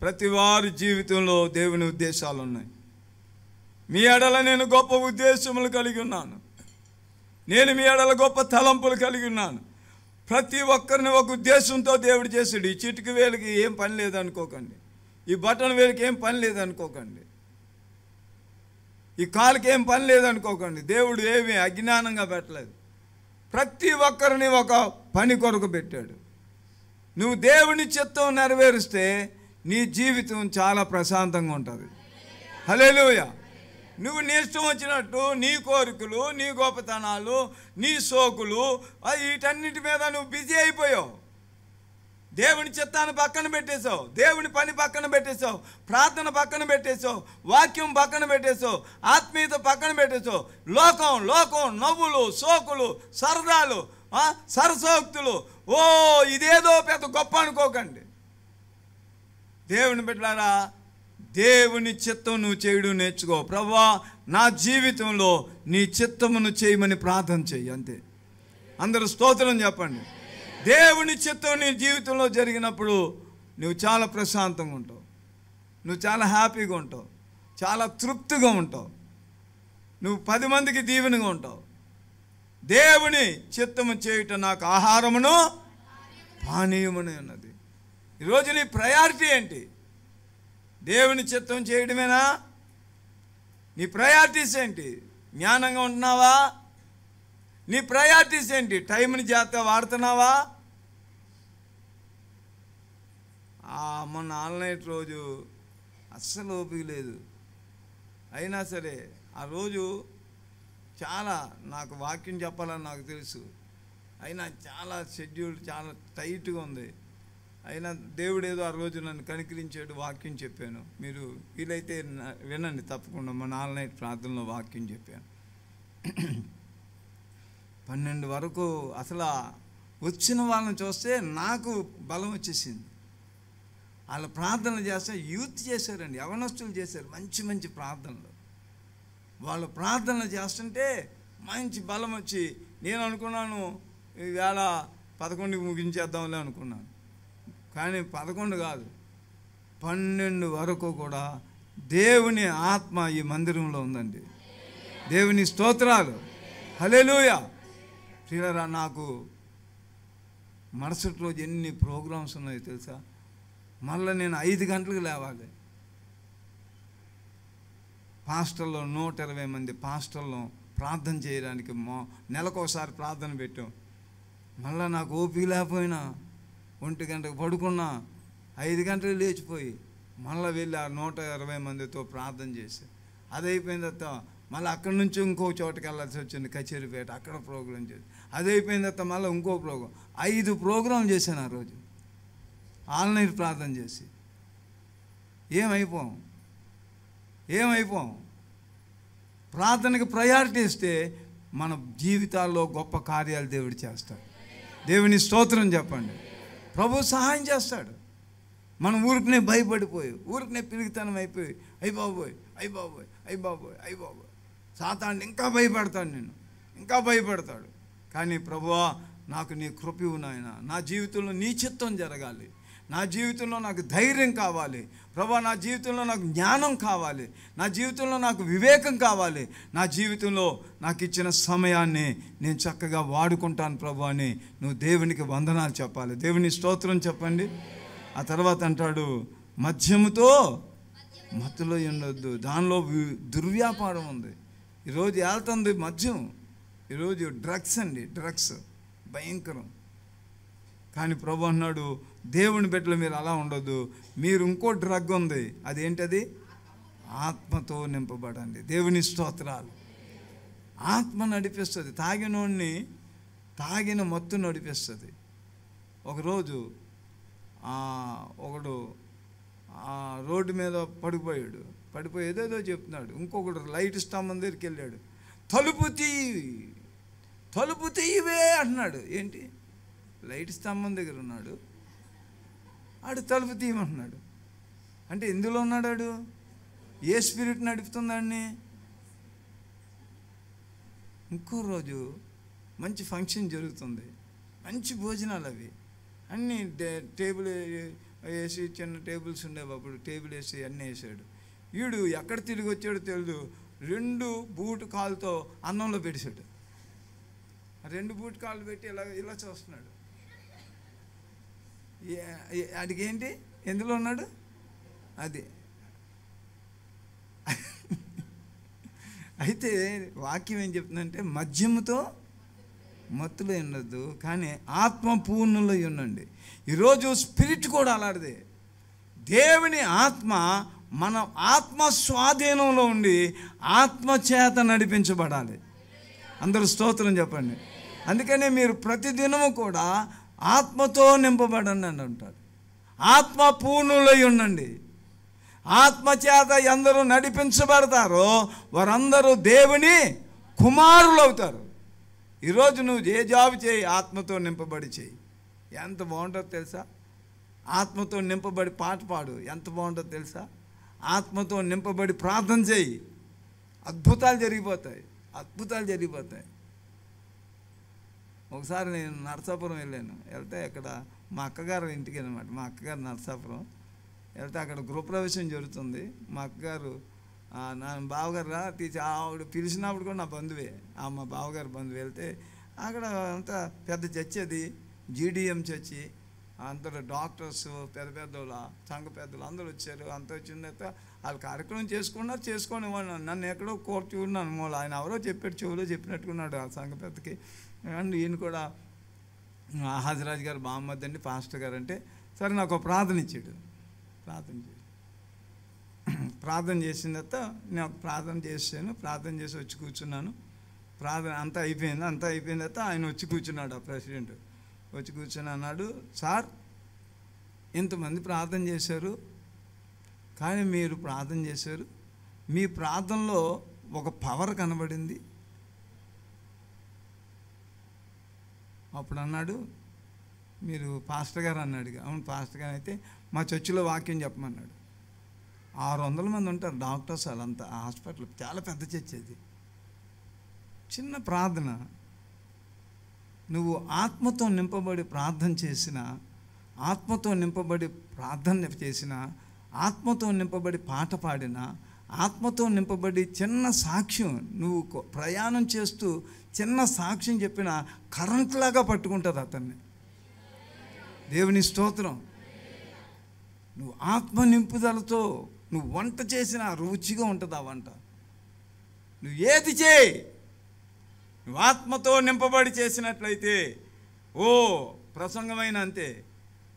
ప్రతి వారి జీవితంలో దేవుని ఉద్దేశాలు ఉన్నాయి. మీ ఎడల నేను గొప్ప ఉద్దేశములు కలిగి ఉన్నాను. నేను మీ ఎడల గొప్ప తలంపులు కలిగి ఉన్నాను. ప్రతి ఒక్కరిని ఒక ఉద్దేశంతో దేవుడు చేశాడు. ఈ చిటికి వేలికి ఏం పని లేదనుకోకండి, ఈ బటన్ వేలికి ఏం పని లేదనుకోకండి, ఈ కాలుకి ఏం పని లేదనుకోకండి. దేవుడు ఏమీ అజ్ఞానంగా పెట్టలేదు. ప్రతి ఒక్కరిని ఒక పని కొరకు పెట్టాడు. నువ్వు దేవుని చిత్తం నెరవేరిస్తే నీ జీవితం చాలా ప్రశాంతంగా ఉంటుంది. హల్లెలూయా. నువ్వు నీ ఇష్టం వచ్చినట్టు నీ కోరికలు, నీ గొప్పతనాలు, నీ సోకులు వీటన్నిటి మీద నువ్వు బిజీ అయిపోయావు. దేవుని చిత్తాన్ని పక్కన పెట్టేశావు, దేవుని పని పక్కన పెట్టేశావు, ప్రార్థన పక్కన పెట్టేశావు, వాక్యం పక్కన పెట్టేశావు, ఆత్మీయత పక్కన పెట్టేశావు. లోకం నవ్వులు, సోకులు, సరదాలు, సరసోక్తులు, ఇదేదో పెద్ద గొప్ప అనుకోకండి. దేవుని బిడ్డలారా, దేవుని చిత్తం నువ్వు చేయడం నేర్చుకో. ప్రభువా నా జీవితంలో నీ చిత్తమును చేయమని ప్రార్థన చెయ్యి. అంతే. అందరూ స్తోత్రం చెప్పండి. దేవుని చిత్తం నీ జీవితంలో జరిగినప్పుడు నువ్వు చాలా ప్రశాంతంగా ఉంటావు, నువ్వు చాలా హ్యాపీగా ఉంటావు, చాలా తృప్తిగా ఉంటావు, నువ్వు 10 మందికి దీవెనగా ఉంటావు. దేవుని చిత్తము చేయుట నాకు ఆహారమును పానీయమును అన్నది. ఈరోజు నీ ప్రయారిటీ ఏంటి? దేవుని చిత్తం చేయడమేనా? నీ ప్రయారిటీస్ ఏంటి? జ్ఞానంగా ఉంటున్నావా? నీ ప్రయారిటీస్ ఏంటి? టైంని జాగ్రత్తగా వాడుతున్నావా? మొన్న ఆన్లైన్ రోజు అస్సలు ఓపిక లేదు. అయినా సరే ఆ రోజు చాలా నాకు వాక్యం చెప్పాలని నాకు తెలుసు, అయినా చాలా షెడ్యూల్ చాలా టైట్గా ఉంది. అయినా దేవుడు ఏదో ఆ రోజు నన్ను కనికరించాడు, వాక్యం చెప్పాను. మీరు వీలైతే వినండి తప్పకుండా. మన ఆన్లైన్ ప్రార్థనలో వాక్యం చెప్పాను. 12 వరకు అసలు వచ్చిన వాళ్ళని చూస్తే నాకు బలం వచ్చేసింది. వాళ్ళు ప్రార్థనలు చేస్తే యూత్ చేశారండి, యవనస్తులు చేశారు మంచి మంచి ప్రార్థనలు. వాళ్ళు ప్రార్థనలు చేస్తుంటే మంచి బలం వచ్చి నేను అనుకున్నాను ఈవేళ 11కి ముగించేద్దాంలే అనుకున్నాను. కానీ 11 కాదు, 12 వరకు కూడా దేవుని ఆత్మ ఈ మందిరంలో ఉందండి. దేవుని స్తోత్రాలు. హల్లెలూయా. ప్రియులారా, నాకు మరుసటి రోజు ఎన్ని ప్రోగ్రామ్స్ ఉన్నాయో తెలుసా? మళ్ళీ నేను 5 గంటలకు లేవాలి. పాస్టర్లో 120 మంది పాస్టర్లో ప్రార్థన చేయడానికి నెలకోసారి ప్రార్థన పెట్టాం. మళ్ళీ నాకు ఓపిక లేకపోయినా 1 గంటకు పడుకున్నా, 5 గంటలకు లేచిపోయి మళ్ళీ వెళ్ళి ఆ 120 మందితో ప్రార్థన చేసి అది అయిపోయిన తర్వాత మళ్ళీ అక్కడి నుంచి ఇంకో చోటుకి వెళ్ళాల్సి వచ్చింది, కచేరీపేట. అక్కడ ప్రోగ్రాం చేసి అది అయిపోయిన తర్వాత మళ్ళీ ఇంకో ప్రోగ్రాం, 5 ప్రోగ్రాం చేశాను ఆ రోజు ఆన్లైన్ ప్రార్థన చేసి. ఏమైపోం ప్రార్థనకి ప్రయారిటీ ఇస్తే మన జీవితాల్లో గొప్ప కార్యాలు దేవుడు చేస్తాడు. దేవుని స్తోత్రం చెప్పండి. ప్రభు సహాయం చేస్తాడు. మనం ఊరికనే భయపడిపోయి, ఊరికనే పిరిగితనం అయిపోయి, అయ్యబాబోయ్ సాతాను ఇంకా భయపెడతాడు, ఇంకా భయపెడతాడు. కానీ ప్రభువా, నాకు నీ కృప ఇవ్వు నాయనా, నా జీవితంలో నీ చిత్తం జరగాలి, నా జీవితంలో నాకు ధైర్యం కావాలి ప్రభువా, నా జీవితంలో నాకు జ్ఞానం కావాలి, నా జీవితంలో నాకు వివేకం కావాలి, నా జీవితంలో నాకు ఇచ్చిన సమయాన్ని నేను చక్కగా వాడుకుంటాను ప్రభు అని నువ్వు దేవునికి వందనాలు చెప్పాలి. దేవుని స్తోత్రం చెప్పండి. ఆ తర్వాత అంటాడు, మద్యముతో మత్తులో ఉండొద్దు. దానిలో దుర్వ్యాపారం ఉంది. ఈరోజు వెళ్తుంది మద్యం, ఈరోజు డ్రగ్స్ అండి, డ్రగ్స్ భయంకరం. కానీ ప్రభు అన్నాడు, దేవుని బిడ్డలు మీరు అలా ఉండొద్దు, మీరు ఇంకో డ్రగ్ ఉంది, అదేంటది? ఆత్మతో నింపబడండి. దేవుని స్తోత్రాలు. ఆత్మ నడిపిస్తుంది. తాగిన మత్తు నడిపిస్తుంది. ఒకరోజు ఒకడు రోడ్డు మీద పడిపోయి ఏదేదో చెప్తున్నాడు. ఇంకొకడు లైట్ స్తంభం దగ్గరికి వెళ్ళాడు, తలుపు తీయవే అంటున్నాడు. ఏంటి? లైట్ స్తంభం దగ్గర ఉన్నాడు, ఆడు తలుపు తీయమంటున్నాడు. అంటే ఎందులో ఉన్నాడు? ఏ స్పిరిట్ నడుపుతుందాన్ని? ఇంకో రోజు మంచి ఫంక్షన్ జరుగుతుంది, మంచి భోజనాలు అవి అన్నీ, టేబుల్ వేసి, చిన్న టేబుల్స్ ఉండేవి అప్పుడు, టేబుల్ వేసి అన్నీ వేసాడు. వీడు ఎక్కడ తిరిగి వచ్చాడో తెలియదు, 2 బూటు కాళ్ళతో అన్నంలో పెట్టాడు. 2 బూటు కాళ్ళు పెట్టి ఇలా చూస్తున్నాడు. అడిగి ఏంటి, ఎందులో ఉన్నాడు? అది అయితే వాక్యం ఏం చెప్తుందంటే, మద్యముతో మత్తులో ఉండద్దు, కానీ ఆత్మ పూర్ణులో ఉండండి. ఈరోజు స్పిరిట్ కూడా అలాంటిదే. దేవుని ఆత్మ మన ఆత్మ స్వాధీనంలో ఉండి ఆత్మ చేత నడిపించబడాలి. అందరూ స్తోత్రం చెప్పండి. అందుకనే మీరు ప్రతిదినము కూడా ఆత్మతో నింపబడండి అని అంటారు. ఆత్మ పూర్ణులై ఉండండి. ఆత్మ చేత ఎందరూ నడిపించబడతారో వారందరూ దేవుని కుమారులు అవుతారు. ఈరోజు నువ్వు ఏ జాబ్ చేయి, ఆత్మతో నింపబడి చేయి, ఎంత బాగుంటుందో తెలుసా? ఆత్మతో నింపబడి పాట పాడు, ఎంత బాగుంటుందో తెలుసా? ఆత్మతో నింపబడి ప్రార్థన చేయి, అద్భుతాలు జరిగిపోతాయి. ఒకసారి నేను నరసాపురం వెళ్ళాను. వెళ్తే అక్కడ మా అక్కగారు ఇంటికి అనమాట, మా అక్కగారు నరసాపురం వెళ్తే అక్కడ గృహప్రవేశం జరుగుతుంది. మా అక్కగారు నా బావగారు ఆవిడ పిలిచినప్పుడు కూడా నా బంధువే, మా బావగారు బంధువు. వెళ్తే అక్కడ అంతా పెద్ద చర్చి, అది GDM చర్చి. అందరూ డాక్టర్స్, పెద్దోళ్ళ సంఘ పెద్దలు అందరూ వచ్చారు. అంతా వచ్చిన తర్వాత వాళ్ళు కార్యక్రమం చేసుకొని నన్ను ఎక్కడో చూడన్నాను. మూల ఆయన ఎవరో చెప్పాడు, చెవులో చెప్పినట్టుకున్నాడు ఆ సంఘ పెద్దకి. అండ్ ఈయన కూడా హాజరాజు గారు బామ్మద్దండి పాస్టర్ గారు అంటే, సరే నాకు ఒక ప్రార్థన ఇచ్చాడు. ప్రార్థన చేసిన తర్వాత నేను ప్రార్థన చేసి వచ్చి కూర్చున్నాను. ప్రార్థన అంతా అయిపోయిన తర్వాత ఆయన వచ్చి కూర్చున్నాడు. ఆ ప్రెసిడెంట్ వచ్చి కూర్చొని అన్నాడు, సార్ ఇంతమంది ప్రార్థన చేశారు, కానీ మీరు ప్రార్థన చేశారు, మీ ప్రార్థనలో ఒక పవర్ కనబడింది. అప్పుడు అన్నాడు, మీరు పాస్టర్ గారు అన్నాడు. అవును పాస్టర్ గారు. అయితే మా చర్చిలో వాక్యం చెప్పమన్నాడు. 600 మంది ఉంటారు డాక్టర్స్, వాళ్ళంతా హాస్పిటల్, చాలా పెద్ద చర్చ్ అది. చిన్న ప్రార్థన, నువ్వు ఆత్మతో నింపబడి ప్రార్థన చేసిన, ఆత్మతో నింపబడి పాట పాడిన, ఆత్మతో నింపబడి చిన్న సాక్ష్యం, నువ్వు ప్రయాణం చేస్తూ చిన్న సాక్ష్యం చెప్పిన కరెంట్లాగా పట్టుకుంటుంది అతన్ని. దేవుని స్తోత్రం. నువ్వు ఆత్మ నింపుదలతో నువ్వు వంట చేసిన రుచిగా ఉంటుంది ఆ వంట. నువ్వు ఏది చేయి, నువ్వు ఆత్మతో నింపబడి చేసినట్లయితే ప్రసంగమైన అంతే.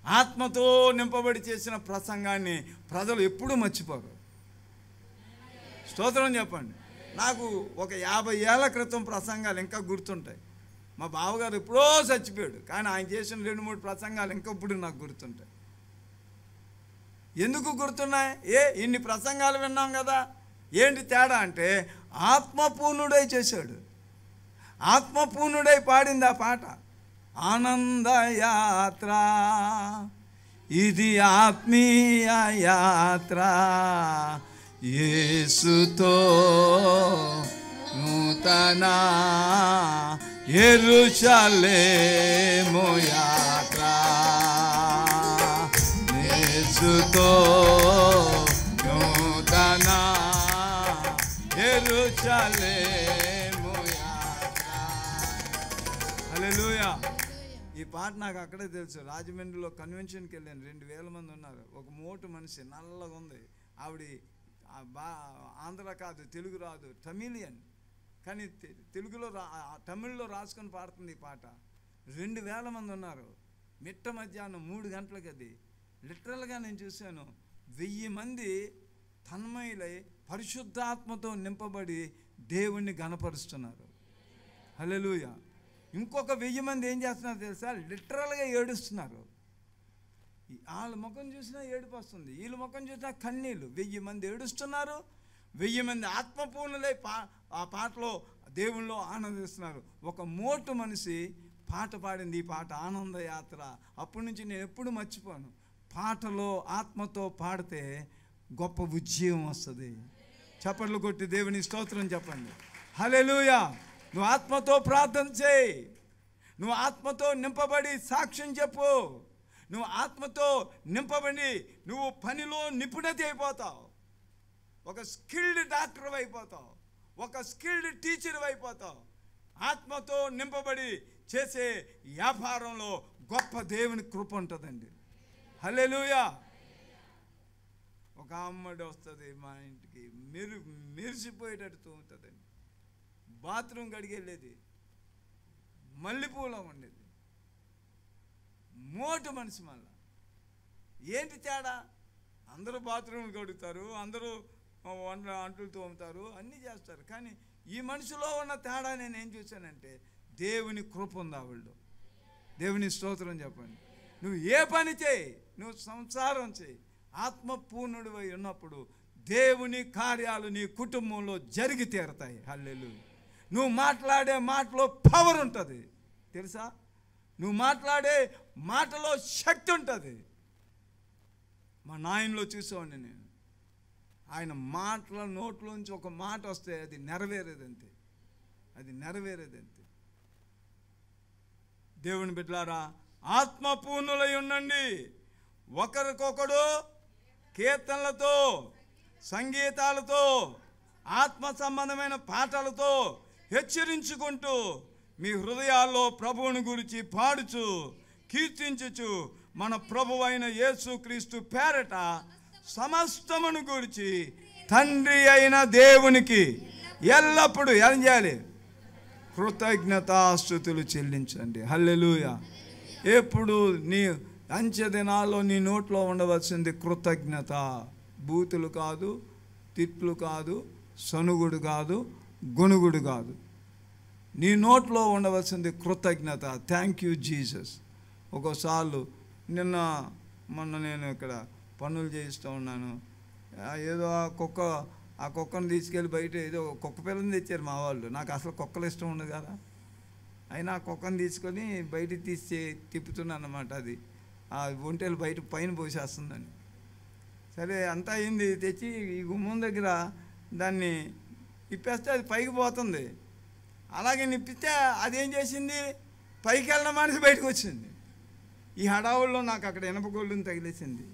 ఆత్మతో నింపబడి చేసిన ప్రసంగాన్ని ప్రజలు ఎప్పుడూ మర్చిపోరు. స్తోత్రం చెప్పండి. నాకు ఒక 50 ఏళ్ల క్రితం ప్రసంగాలు ఇంకా గుర్తుంటాయి. మా బావగారు ఎప్పుడో చచ్చిపోయాడు, కానీ ఆయన చేసిన 2-3 ప్రసంగాలు ఇంకప్పుడు నాకు గుర్తుంటాయి. ఎందుకు గుర్తున్నాయి? ఇన్ని ప్రసంగాలు విన్నాం కదా, ఏంటి తేడా అంటే ఆత్మపూర్ణుడై చేశాడు. ఆత్మపూర్ణుడై పాడింది ఆ పాట. ఆనందయాత్ర ఇది ఆత్మీయ యాత్ర, యేసుతో నూతన యెరూషలేము యాత్ర, యేసుతో నూతన యెరూషలేము యాత్ర. హల్లెలూయా. ఈ పాట నాకు అక్కడే తెలుసు. రాజమండ్రిలో కన్వెన్షన్కి వెళ్ళాను, 2000 మంది ఉన్నారు. ఒక మోటు మనిషి నల్లగా ఉంది, ఆవిడ ఆంధ్ర కాదు, తెలుగు రాదు, తమిళియన్, కానీ తెలుగులో తమిళ్లో రాసుకొని పాడుతుంది ఈ పాట. 2000 మంది ఉన్నారు. మిట్ట మధ్యాహ్నం 3 గంటలకి అది లిటరల్గా నేను చూశాను. 1000 మంది తన్మయులై పరిశుద్ధాత్మతో నింపబడి దేవుణ్ణి గణపరుస్తున్నారు. హల్లెలూయా. ఇంకొక 1000 మంది ఏం చేస్తున్నారు తెలుసా? లిటరల్గా ఏడుస్తున్నారు. వాళ్ళ ముఖం చూసినా ఏడుపు వస్తుంది, వీళ్ళ ముఖం చూసినా కన్నీళ్ళు. 1000 మంది ఏడుస్తున్నారు, 1000 మంది ఆత్మపూర్ణులై ఆ పాటలో దేవుల్లో ఆనందిస్తున్నారు. ఒక మోటు మనిషి పాట పాడింది ఈ పాట, ఆనందయాత్ర. అప్పటి నుంచి నేను ఎప్పుడు మర్చిపోను. పాటలో ఆత్మతో పాడితే గొప్ప ఉజ్జీవం వస్తుంది. చప్పట్లు కొట్టి దేవుని స్తోత్రం చెప్పండి. హల్లెలూయా. నువ్వు ఆత్మతో ప్రార్థన చేయి, నువ్వు ఆత్మతో నింపబడి సాక్ష్యం చెప్పు, నువ్వు ఆత్మతో నింపబడి నువ్వు పనిలో నిపుణత అయిపోతావు. ఒక స్కిల్డ్ డాక్టర్ అయిపోతావు, ఒక స్కిల్డ్ టీచర్ అయిపోతావు. ఆత్మతో నింపబడి చేసే వ్యాపారంలో గొప్ప దేవుని కృప ఉంటుందండి. హల్లెలూయా. ఒక అమ్మడి వస్తుంది మా ఇంటికి, మెరిసిపోయేటట్టు ఉంటుందండి. బాత్రూమ్ కడిగెళ్ళేది, మల్లెపూల ఉండేది, మోటు మనిషి. మళ్ళా ఏంటి తేడా? అందరూ బాత్రూమ్లు కడుగుతారు, అందరూ అంటులు తోముతారు, అన్నీ చేస్తారు, కానీ ఈ మనిషిలో ఉన్న తేడా నేను ఏం చూశానంటే దేవుని కృప ఉంది ఆవిడలో. దేవుని స్తోత్రం చెప్పండి. నువ్వు ఏ పని చేయి, నువ్వు సంసారం చేయి, ఆత్మపూర్ణుడు అయి ఉన్నప్పుడు దేవుని కార్యాలు నీ కుటుంబంలో జరిగి తీరతాయి. హల్లెలూయా. నువ్వు మాట్లాడే మాటలో పవర్ ఉంటుంది తెలుసా? నువ్వు మాట్లాడే మాటలో శక్తి ఉంటుంది. మా నాయనలో చూసేవాడిని నేను. ఆయన మాటల నోట్లోంచి ఒక మాట వస్తే అది నెరవేరేదంతే, అది నెరవేరేదంతే. దేవుని బిడ్డలారా, ఆత్మపూర్ణులై ఉండండి. ఒకరికొకడు కీర్తనలతో, సంగీతాలతో, ఆత్మ సంబంధమైన పాటలతో హెచ్చరించుకుంటూ మీ హృదయాల్లో ప్రభువుని గురించి పాడుచు కీర్తించుచు మన ప్రభువైన యేసుక్రీస్తు పేరట సమస్తమును గురించి తండ్రి అయిన దేవునికి ఎల్లప్పుడూ ఏం చేయాలి? కృతజ్ఞతాస్తుతులు చెల్లించండి. హల్లెలూయా. ఎప్పుడు నీ అంచె దినాల్లో నీ నోట్లో ఉండవలసింది కృతజ్ఞత. బూతులు కాదు, తిట్లు కాదు, సనుగుడు కాదు, గొనుగుడు కాదు. నీ నోట్లో ఉండవలసింది కృతజ్ఞత. Thank you Jesus. ఒక్కోసార్లు మొన్న నేను ఇక్కడ పనులు చేయిస్తూ ఉన్నాను. ఏదో ఆ కుక్కను తీసుకెళ్ళి బయట ఏదో కుక్క పిల్లని తెచ్చారు మా వాళ్ళు. నాకు అసలు కుక్కలు ఇష్టం ఉండదు కదా, అయినా ఆ కుక్కను తీసుకొని బయటికి తీసి తిప్పుతున్నాను అన్నమాట. అది ఆ ఒంటెలు బయట పైన పోసేస్తుందని. సరే అంతా అయింది, తెచ్చి ఈ గుమ్మం దగ్గర దాన్ని ఇప్పేస్తే అది పైకి పోతుంది. అలాగే నిప్పితే అదేం చేసింది, పైకి వెళ్ళిన మనిషి బయటకు వచ్చింది. ఈ హడావుల్లో నాకు అక్కడ ఇనప గోళ్ళని తగిలేసింది.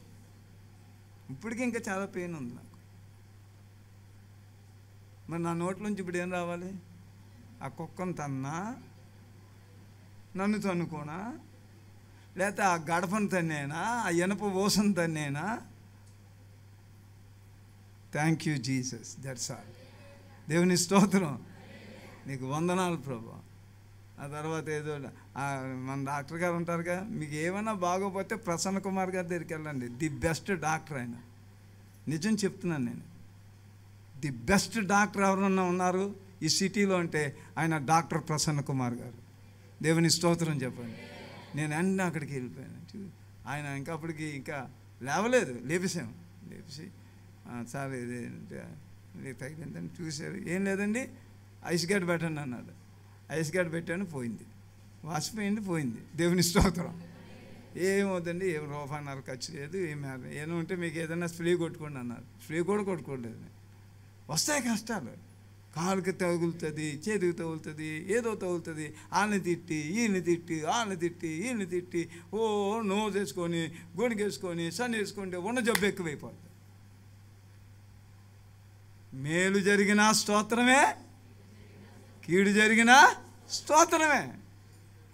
ఇప్పటికీ ఇంకా చాలా పెయిన్ ఉంది నాకు. మరి నా నోట్లోంచి ఇప్పుడు ఏం రావాలి? ఆ కుక్కను తన్నా, నన్ను తన్నుకోనా, లేకపోతే ఆ గడపను తన్నేనా, ఆ ఇనప ఓసను తన్నేనా? Thank you Jesus, that's all. దేవుని స్తోత్రం, నీకు వందనాలు ప్రభు. ఆ తర్వాత ఏదో మన డాక్టర్ గారు ఉంటారుగా, మీకు ఏమైనా బాగోపోతే ప్రసన్న కుమార్ గారి దగ్గరికి వెళ్ళండి. ది బెస్ట్ డాక్టర్ ఆయన. నిజం చెప్తున్నాను నేను. ది బెస్ట్ డాక్టర్ ఎవరన్నా ఉన్నారు ఈ సిటీలో అంటే ఆయన డాక్టర్ ప్రసన్న కుమార్ గారు. దేవుని స్తోత్రం చెప్పండి. నేను వెంటనే అక్కడికి వెళ్ళిపోయాను. ఆయన ఇంకా అప్పటికి ఇంకా లేవలేదు, లేపేసి సార్ ఇది తగిలిందని చూశారు. ఏం లేదండి, ఐస్ గడ్డ పెట్టండి అన్నాడు. ఐస్ గడ్డ పెట్టాను, పోయింది, వాసిపోయింది, పోయింది. దేవుని స్తోత్రం. ఏమవుతుంది, ఏం రూపాయన్నర ఖర్చు లేదు, ఏమో ఉంటే మీకు ఏదైనా స్ప్రే కొట్టుకోండి అన్నారు. స్ప్రే కూడా కొట్టుకోలేదు. వస్తాయి కష్టాలు, కాలుకి తగులుతుంది, చేతికి తగులుతుంది, ఏదో తగులుతుంది. వాళ్ళని తిట్టి వీళ్ళని తిట్టి, వాళ్ళని తిట్టి వీళ్ళని తిట్టి, ఓ నోరు వేసుకొని గొనిగేసుకొని సన్ని వేసుకుంటే ఉన్న జబ్బు ఎక్కువైపోతుంది. మేలు జరిగిన స్తోత్రమే, కీడు జరిగిన స్తోత్రమే.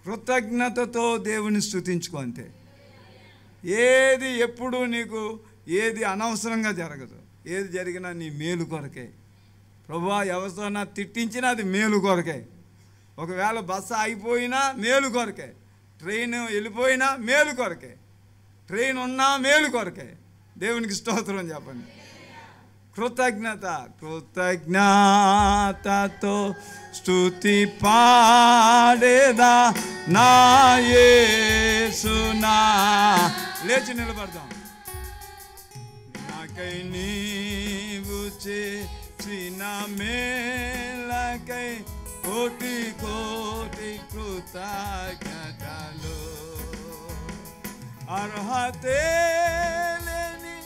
కృతజ్ఞతతో దేవుని స్తుతించుకో అంతే. ఏది ఎప్పుడు నీకు ఏది అనవసరంగా జరగదు. ఏది జరిగినా నీ మేలు కొరకే. ప్రభువా ఎవరితోనా తిట్టించినా అది మేలు కొరకే. ఒకవేళ బస్సు ఆగిపోయినా మేలు కొరకే, ట్రైన్ వెళ్ళిపోయినా మేలు కొరకే, ట్రైన్ ఉన్నా మేలు కొరకే. దేవునికి స్తోత్రం చెప్పండి. కృతజ్ఞతతో స్తుతి పాడేదా నా యేసునా. లేచి నిలబడదాం. నాకై నీవు చేసిన మేలకై కోటి కోటి కృతజ్ఞతలు. అర్హతే లేని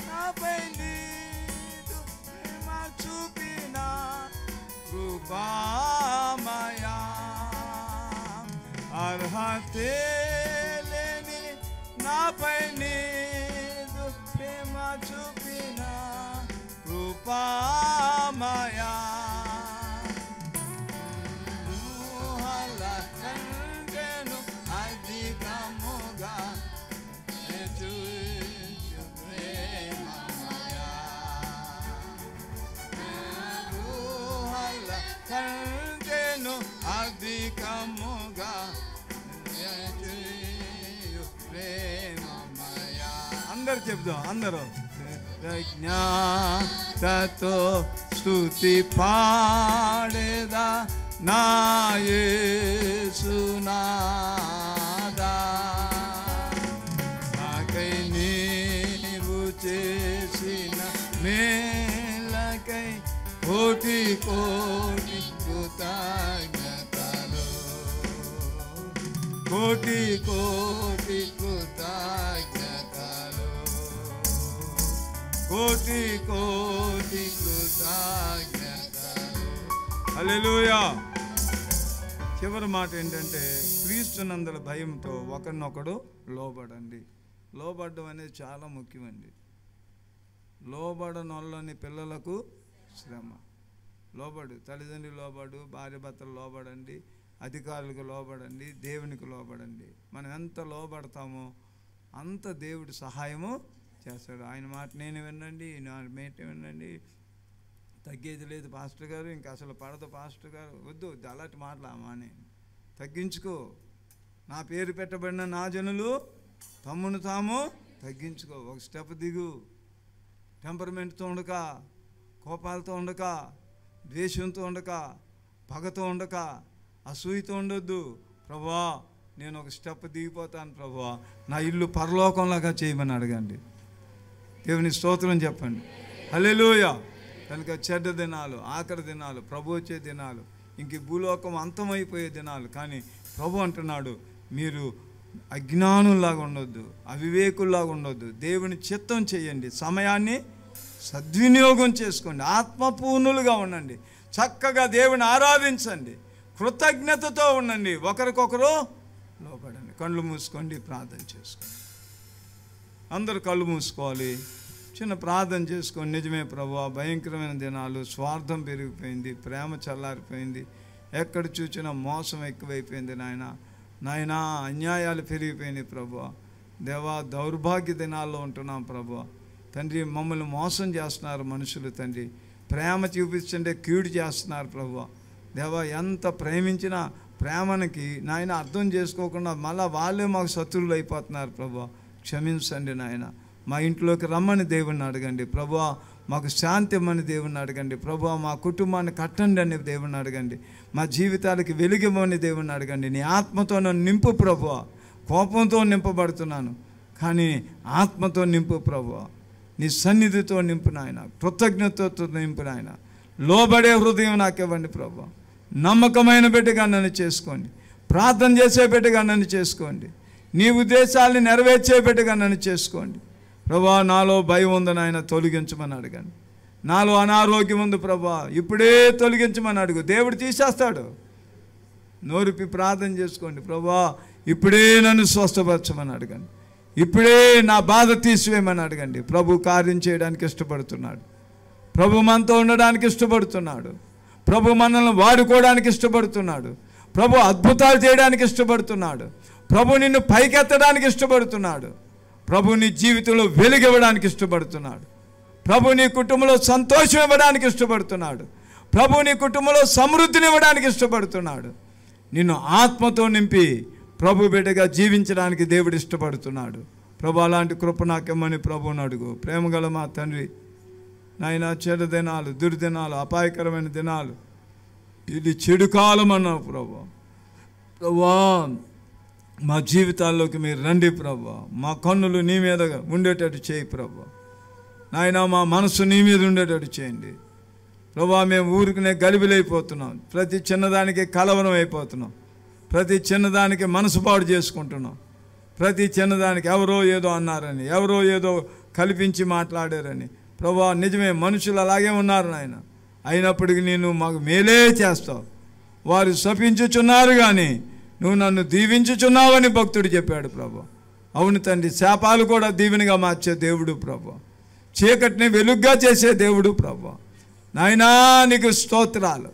నాపై నీదు ప్రేమ చూపిన కృపామయా. అర్హతే లేని నాపై నీదు ప్రేమ చూపిన కృపామయా. ఊహల కంటెను అధికముగా ప్రేమమయా. ఊహల కంటెను అధికముగా ప్రేమమయా. అందరు చెప్దాం, అందరూ. కృతజ్ఞతతో స్తుతి పాడేదా నా యేసునాదా. నాకై నీవు చేసిన మేలకై కోటి కోటి కృతజ్ఞతలు. కోటి కోటి కృతజ్ఞతలు. కోటి కోటి కృతజ్ఞతలు. హల్లెలూయా. చివరి మాట ఏంటంటే, క్రీస్తునందల భయంతో ఒకరినొకడు లోబడండి. లోబడడం అనేది చాలా ముఖ్యమండి. లోబడనొల్లని పిల్లలకు శ్రమ. లోబడు, తల్లిదండ్రులు లోబడు, భార్య భర్తలు లోబడండి, అధికారులకు లోబడండి, దేవునికి లోబడండి. మనం ఎంత లోబడతామో అంత దేవుడి సహాయము చేస్తాడు. ఆయన మాట నేను వినండి, నా మాట వినండి, తగ్గేది లేదు పాస్టర్ గారు, ఇంకా అసలు పడదు పాస్టర్ గారు, వద్దు అలాంటి మాటలు మానే, తగ్గించుకో. నా పేరు పెట్టబడిన నా జనులు తమ్మును తాము తగ్గించుకో. ఒక స్టెప్ దిగు. టెంపర్మెంట్తో ఉండక, కోపాలతో ఉండక, ద్వేషంతో ఉండక, పగతో ఉండక, అసూయతో ఉండొద్దు. ప్రభువా నేను ఒక స్టెప్ దిగిపోతాను ప్రభువా, నా ఇల్లు పరలోకంలాగా చేయమని అడగండి. దేవుని స్తోత్రం చెప్పండి. హల్లెలూయా. కనుక చెడ్డ దినాలు, ఆఖరి దినాలు, ప్రభు వచ్చే దినాలు, ఇంక భూలోకం అంతమైపోయే దినాలు. కానీ ప్రభు అంటున్నాడు, మీరు అజ్ఞానుల్లాగా ఉండొద్దు, అవివేకుల్లాగా ఉండొద్దు, దేవుని చిత్తం చేయండి, సమయాన్ని సద్వినియోగం చేసుకోండి, ఆత్మపూర్ణులుగా ఉండండి, చక్కగా దేవుని ఆరాధించండి, కృతజ్ఞతతో ఉండండి, ఒకరికొకరు లోపడండి. కళ్ళు మూసుకోండి, ప్రార్థన చేసుకోండి. అందరూ కళ్ళు మూసుకోవాలి, చిన్న ప్రార్థన చేసుకోండి. నిజమే ప్రభువా, భయంకరమైన దినాలు, స్వార్థం పెరిగిపోయింది, ప్రేమ చల్లారిపోయింది, ఎక్కడ చూసినా మోసం ఎక్కువైపోయింది నాయనా, అన్యాయాలు పెరిగిపోయినాయి ప్రభువా. దేవా, దౌర్భాగ్య దినాల్లో ఉంటున్నాం ప్రభువా. తండ్రి, మమ్మల్ని మోసం చేస్తున్నారు మనుషులు తండ్రి, ప్రేమ చూపిస్తుంటే కీడు చేస్తున్నారు ప్రభువా. దేవా, ఎంత ప్రేమించినా ప్రేమనికి నాయన అర్థం చేసుకోకుండా మళ్ళీ వాళ్ళే మాకు శత్రువులు అయిపోతున్నారు ప్రభువా. క్షమించండి నాయన. మా ఇంట్లోకి రమ్మని దేవుణ్ణి అడగండి ప్రభువా. మాకు శాంతి ఇవ్వమని దేవుణ్ణి అడగండి. ప్రభువా మా కుటుంబాన్ని కట్టండి అని దేవుణ్ణి అడగండి. మా జీవితాలకి వెలుగివ్వమని దేవుణ్ణి అడగండి. నీ ఆత్మతో నన్ను నింపు ప్రభువా. కోపంతో నింపబడుతున్నాను కానీ ఆత్మతో నింపు ప్రభువా. నీ సన్నిధితో నింపు నాయన, కృతజ్ఞతతో నింపు నాయన. లోబడే హృదయం నాకు ఇవ్వండి ప్రభువా. నమ్మకమైన బిడ్డగా నన్ను చేసుకోండి. ప్రార్థన చేసే బిడ్డగా నన్ను చేసుకోండి. నీ ఉద్దేశాలని నెరవేర్చే బిడ్డగా నన్ను చేసుకోండి ప్రభువా. నాలో భయం ఉంది నాయన, తొలగించమని అడగండి. నాలో అనారోగ్యం ఉంది ప్రభువా, ఇప్పుడే తొలగించమని అడుగు. దేవుడు తీసేస్తాడు. నోరిపి ప్రార్థన చేసుకోండి. ప్రభువా ఇప్పుడే నన్ను స్వస్థపరచమని అడగండి. ఇప్పుడే నా బాధ తీసివేయమని అడగండి. ప్రభు కార్యం చేయడానికి ఇష్టపడుతున్నాడు. ప్రభు మనతో ఉండడానికి ఇష్టపడుతున్నాడు. ప్రభు మనల్ని వాడుకోవడానికి ఇష్టపడుతున్నాడు. ప్రభు అద్భుతాలు చేయడానికి ఇష్టపడుతున్నాడు. ప్రభు నిన్ను పైకెత్తడానికి ఇష్టపడుతున్నాడు. ప్రభు నీ జీవితంలో వెలుగివ్వడానికి ఇష్టపడుతున్నాడు. ప్రభు నీ కుటుంబంలో సంతోషం ఇవ్వడానికి ఇష్టపడుతున్నాడు. ప్రభు నీ కుటుంబంలో సమృద్ధిని ఇవ్వడానికి ఇష్టపడుతున్నాడు. నిన్ను ఆత్మతో నింపి ప్రభు బిడ్డగా జీవించడానికి దేవుడు ఇష్టపడుతున్నాడు. ప్రభు అలాంటి కృప నాకేమని ప్రభువుని అడుగు. ప్రేమగల మా తండ్రి నాయన, చెడు దినాలు, దుర్దినాలు, అపాయకరమైన దినాలు, ఇది చెడు కాలం అన్నావు ప్రభు. ప్రభువా మా జీవితాల్లోకి మీరు రండి ప్రభు. మా కన్నులు నీ మీద ఉండేటట్టు చేయి ప్రభు. నాయన మా మనసు నీ మీద ఉండేటట్టు చేయండి ప్రభు. మేము ఊరికినే గలిబిలైపోతున్నాం. ప్రతి చిన్నదానికి కలవరం అయిపోతున్నాం. ప్రతి చిన్నదానికి మనసు పాడు చేసుకుంటున్నాం. ప్రతి చిన్నదానికి ఎవరో ఏదో అన్నారని, ఎవరో ఏదో కల్పించి మాట్లాడారని. ప్రభు నిజమే, మనుషులు అలాగే ఉన్నారు నాయన. అయినప్పటికీ నేను మాకు మేలే చేస్తావు. వారు శపించుచున్నారు కానీ నువ్వు నన్ను దీవించుచున్నావని భక్తుడు చెప్పాడు ప్రభు. అవును తండ్రి, శాపాలు కూడా దీవెనగా మార్చే దేవుడు ప్రభు. చీకటిని వెలుగ్గా చేసే దేవుడు ప్రభు. నాయనా నీకు స్తోత్రాలు.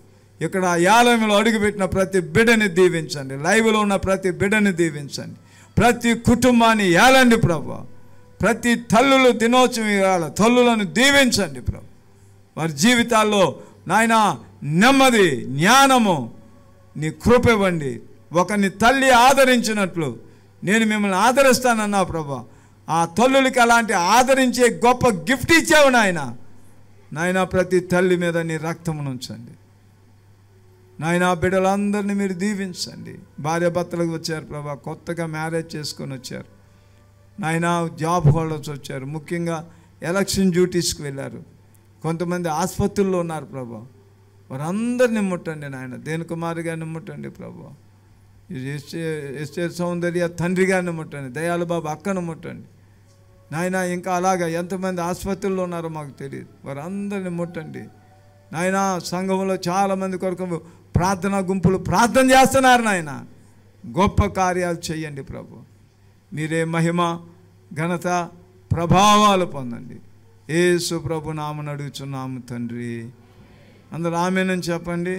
ఇక్కడ ఆలయంలో అడుగుపెట్టిన ప్రతి బిడ్డని దీవించండి. లైవ్లో ఉన్న ప్రతి బిడ్డని దీవించండి. ప్రతి కుటుంబాన్ని ఏలండి ప్రభు. ప్రతి తల్లులు దినోత్సవం ఇవాళ తల్లులను దీవించండి ప్రభు. వారి జీవితాల్లో నాయన నెమ్మది, జ్ఞానము, నీ కృప ఇవ్వండి. ఒకరిని తల్లి ఆదరించినట్లు నేను మిమ్మల్ని ఆదరిస్తానన్నా ప్రభా. ఆ తల్లులకి అలాంటి ఆదరించే గొప్ప గిఫ్ట్ ఇచ్చావు నాయన. నాయన ప్రతి తల్లి మీద నీ రక్తమును ఉంచండి నాయన. బిడ్డలందరినీ మీరు దీవించండి. భార్య భర్తలకు వచ్చారు ప్రభా, కొత్తగా మ్యారేజ్ చేసుకొని వచ్చారు నాయన. జాబ్ హోల్డర్స్ వచ్చారు, ముఖ్యంగా ఎలక్షన్ డ్యూటీస్కి వెళ్ళారు. కొంతమంది ఆసుపత్రుల్లో ఉన్నారు ప్రభా. వారందరినీ ముట్టండి నాయన. దేని కుమార్ గారిని ముట్టండి ప్రభా. ఎస్టే సౌందర్య తండ్రి గారిని ముట్టండి. దయాలు బాబు అక్కను ముట్టండి నాయన. ఇంకా అలాగా ఎంతమంది ఆసుపత్రుల్లో ఉన్నారో మాకు తెలియదు. వారందరిని ముట్టండి నాయన. సంఘంలో చాలామంది కొరకు ప్రార్థనా గుంపులు ప్రార్థన చేస్తున్నారు నాయన. గొప్ప కార్యాలు చేయండి ప్రభు. మీరే మహిమ, ఘనత, ప్రభావాలు పొందండి. యేసు ప్రభు నామమున అడుగుచున్నాము తండ్రి. అందరూ ఆమేనని చెప్పండి.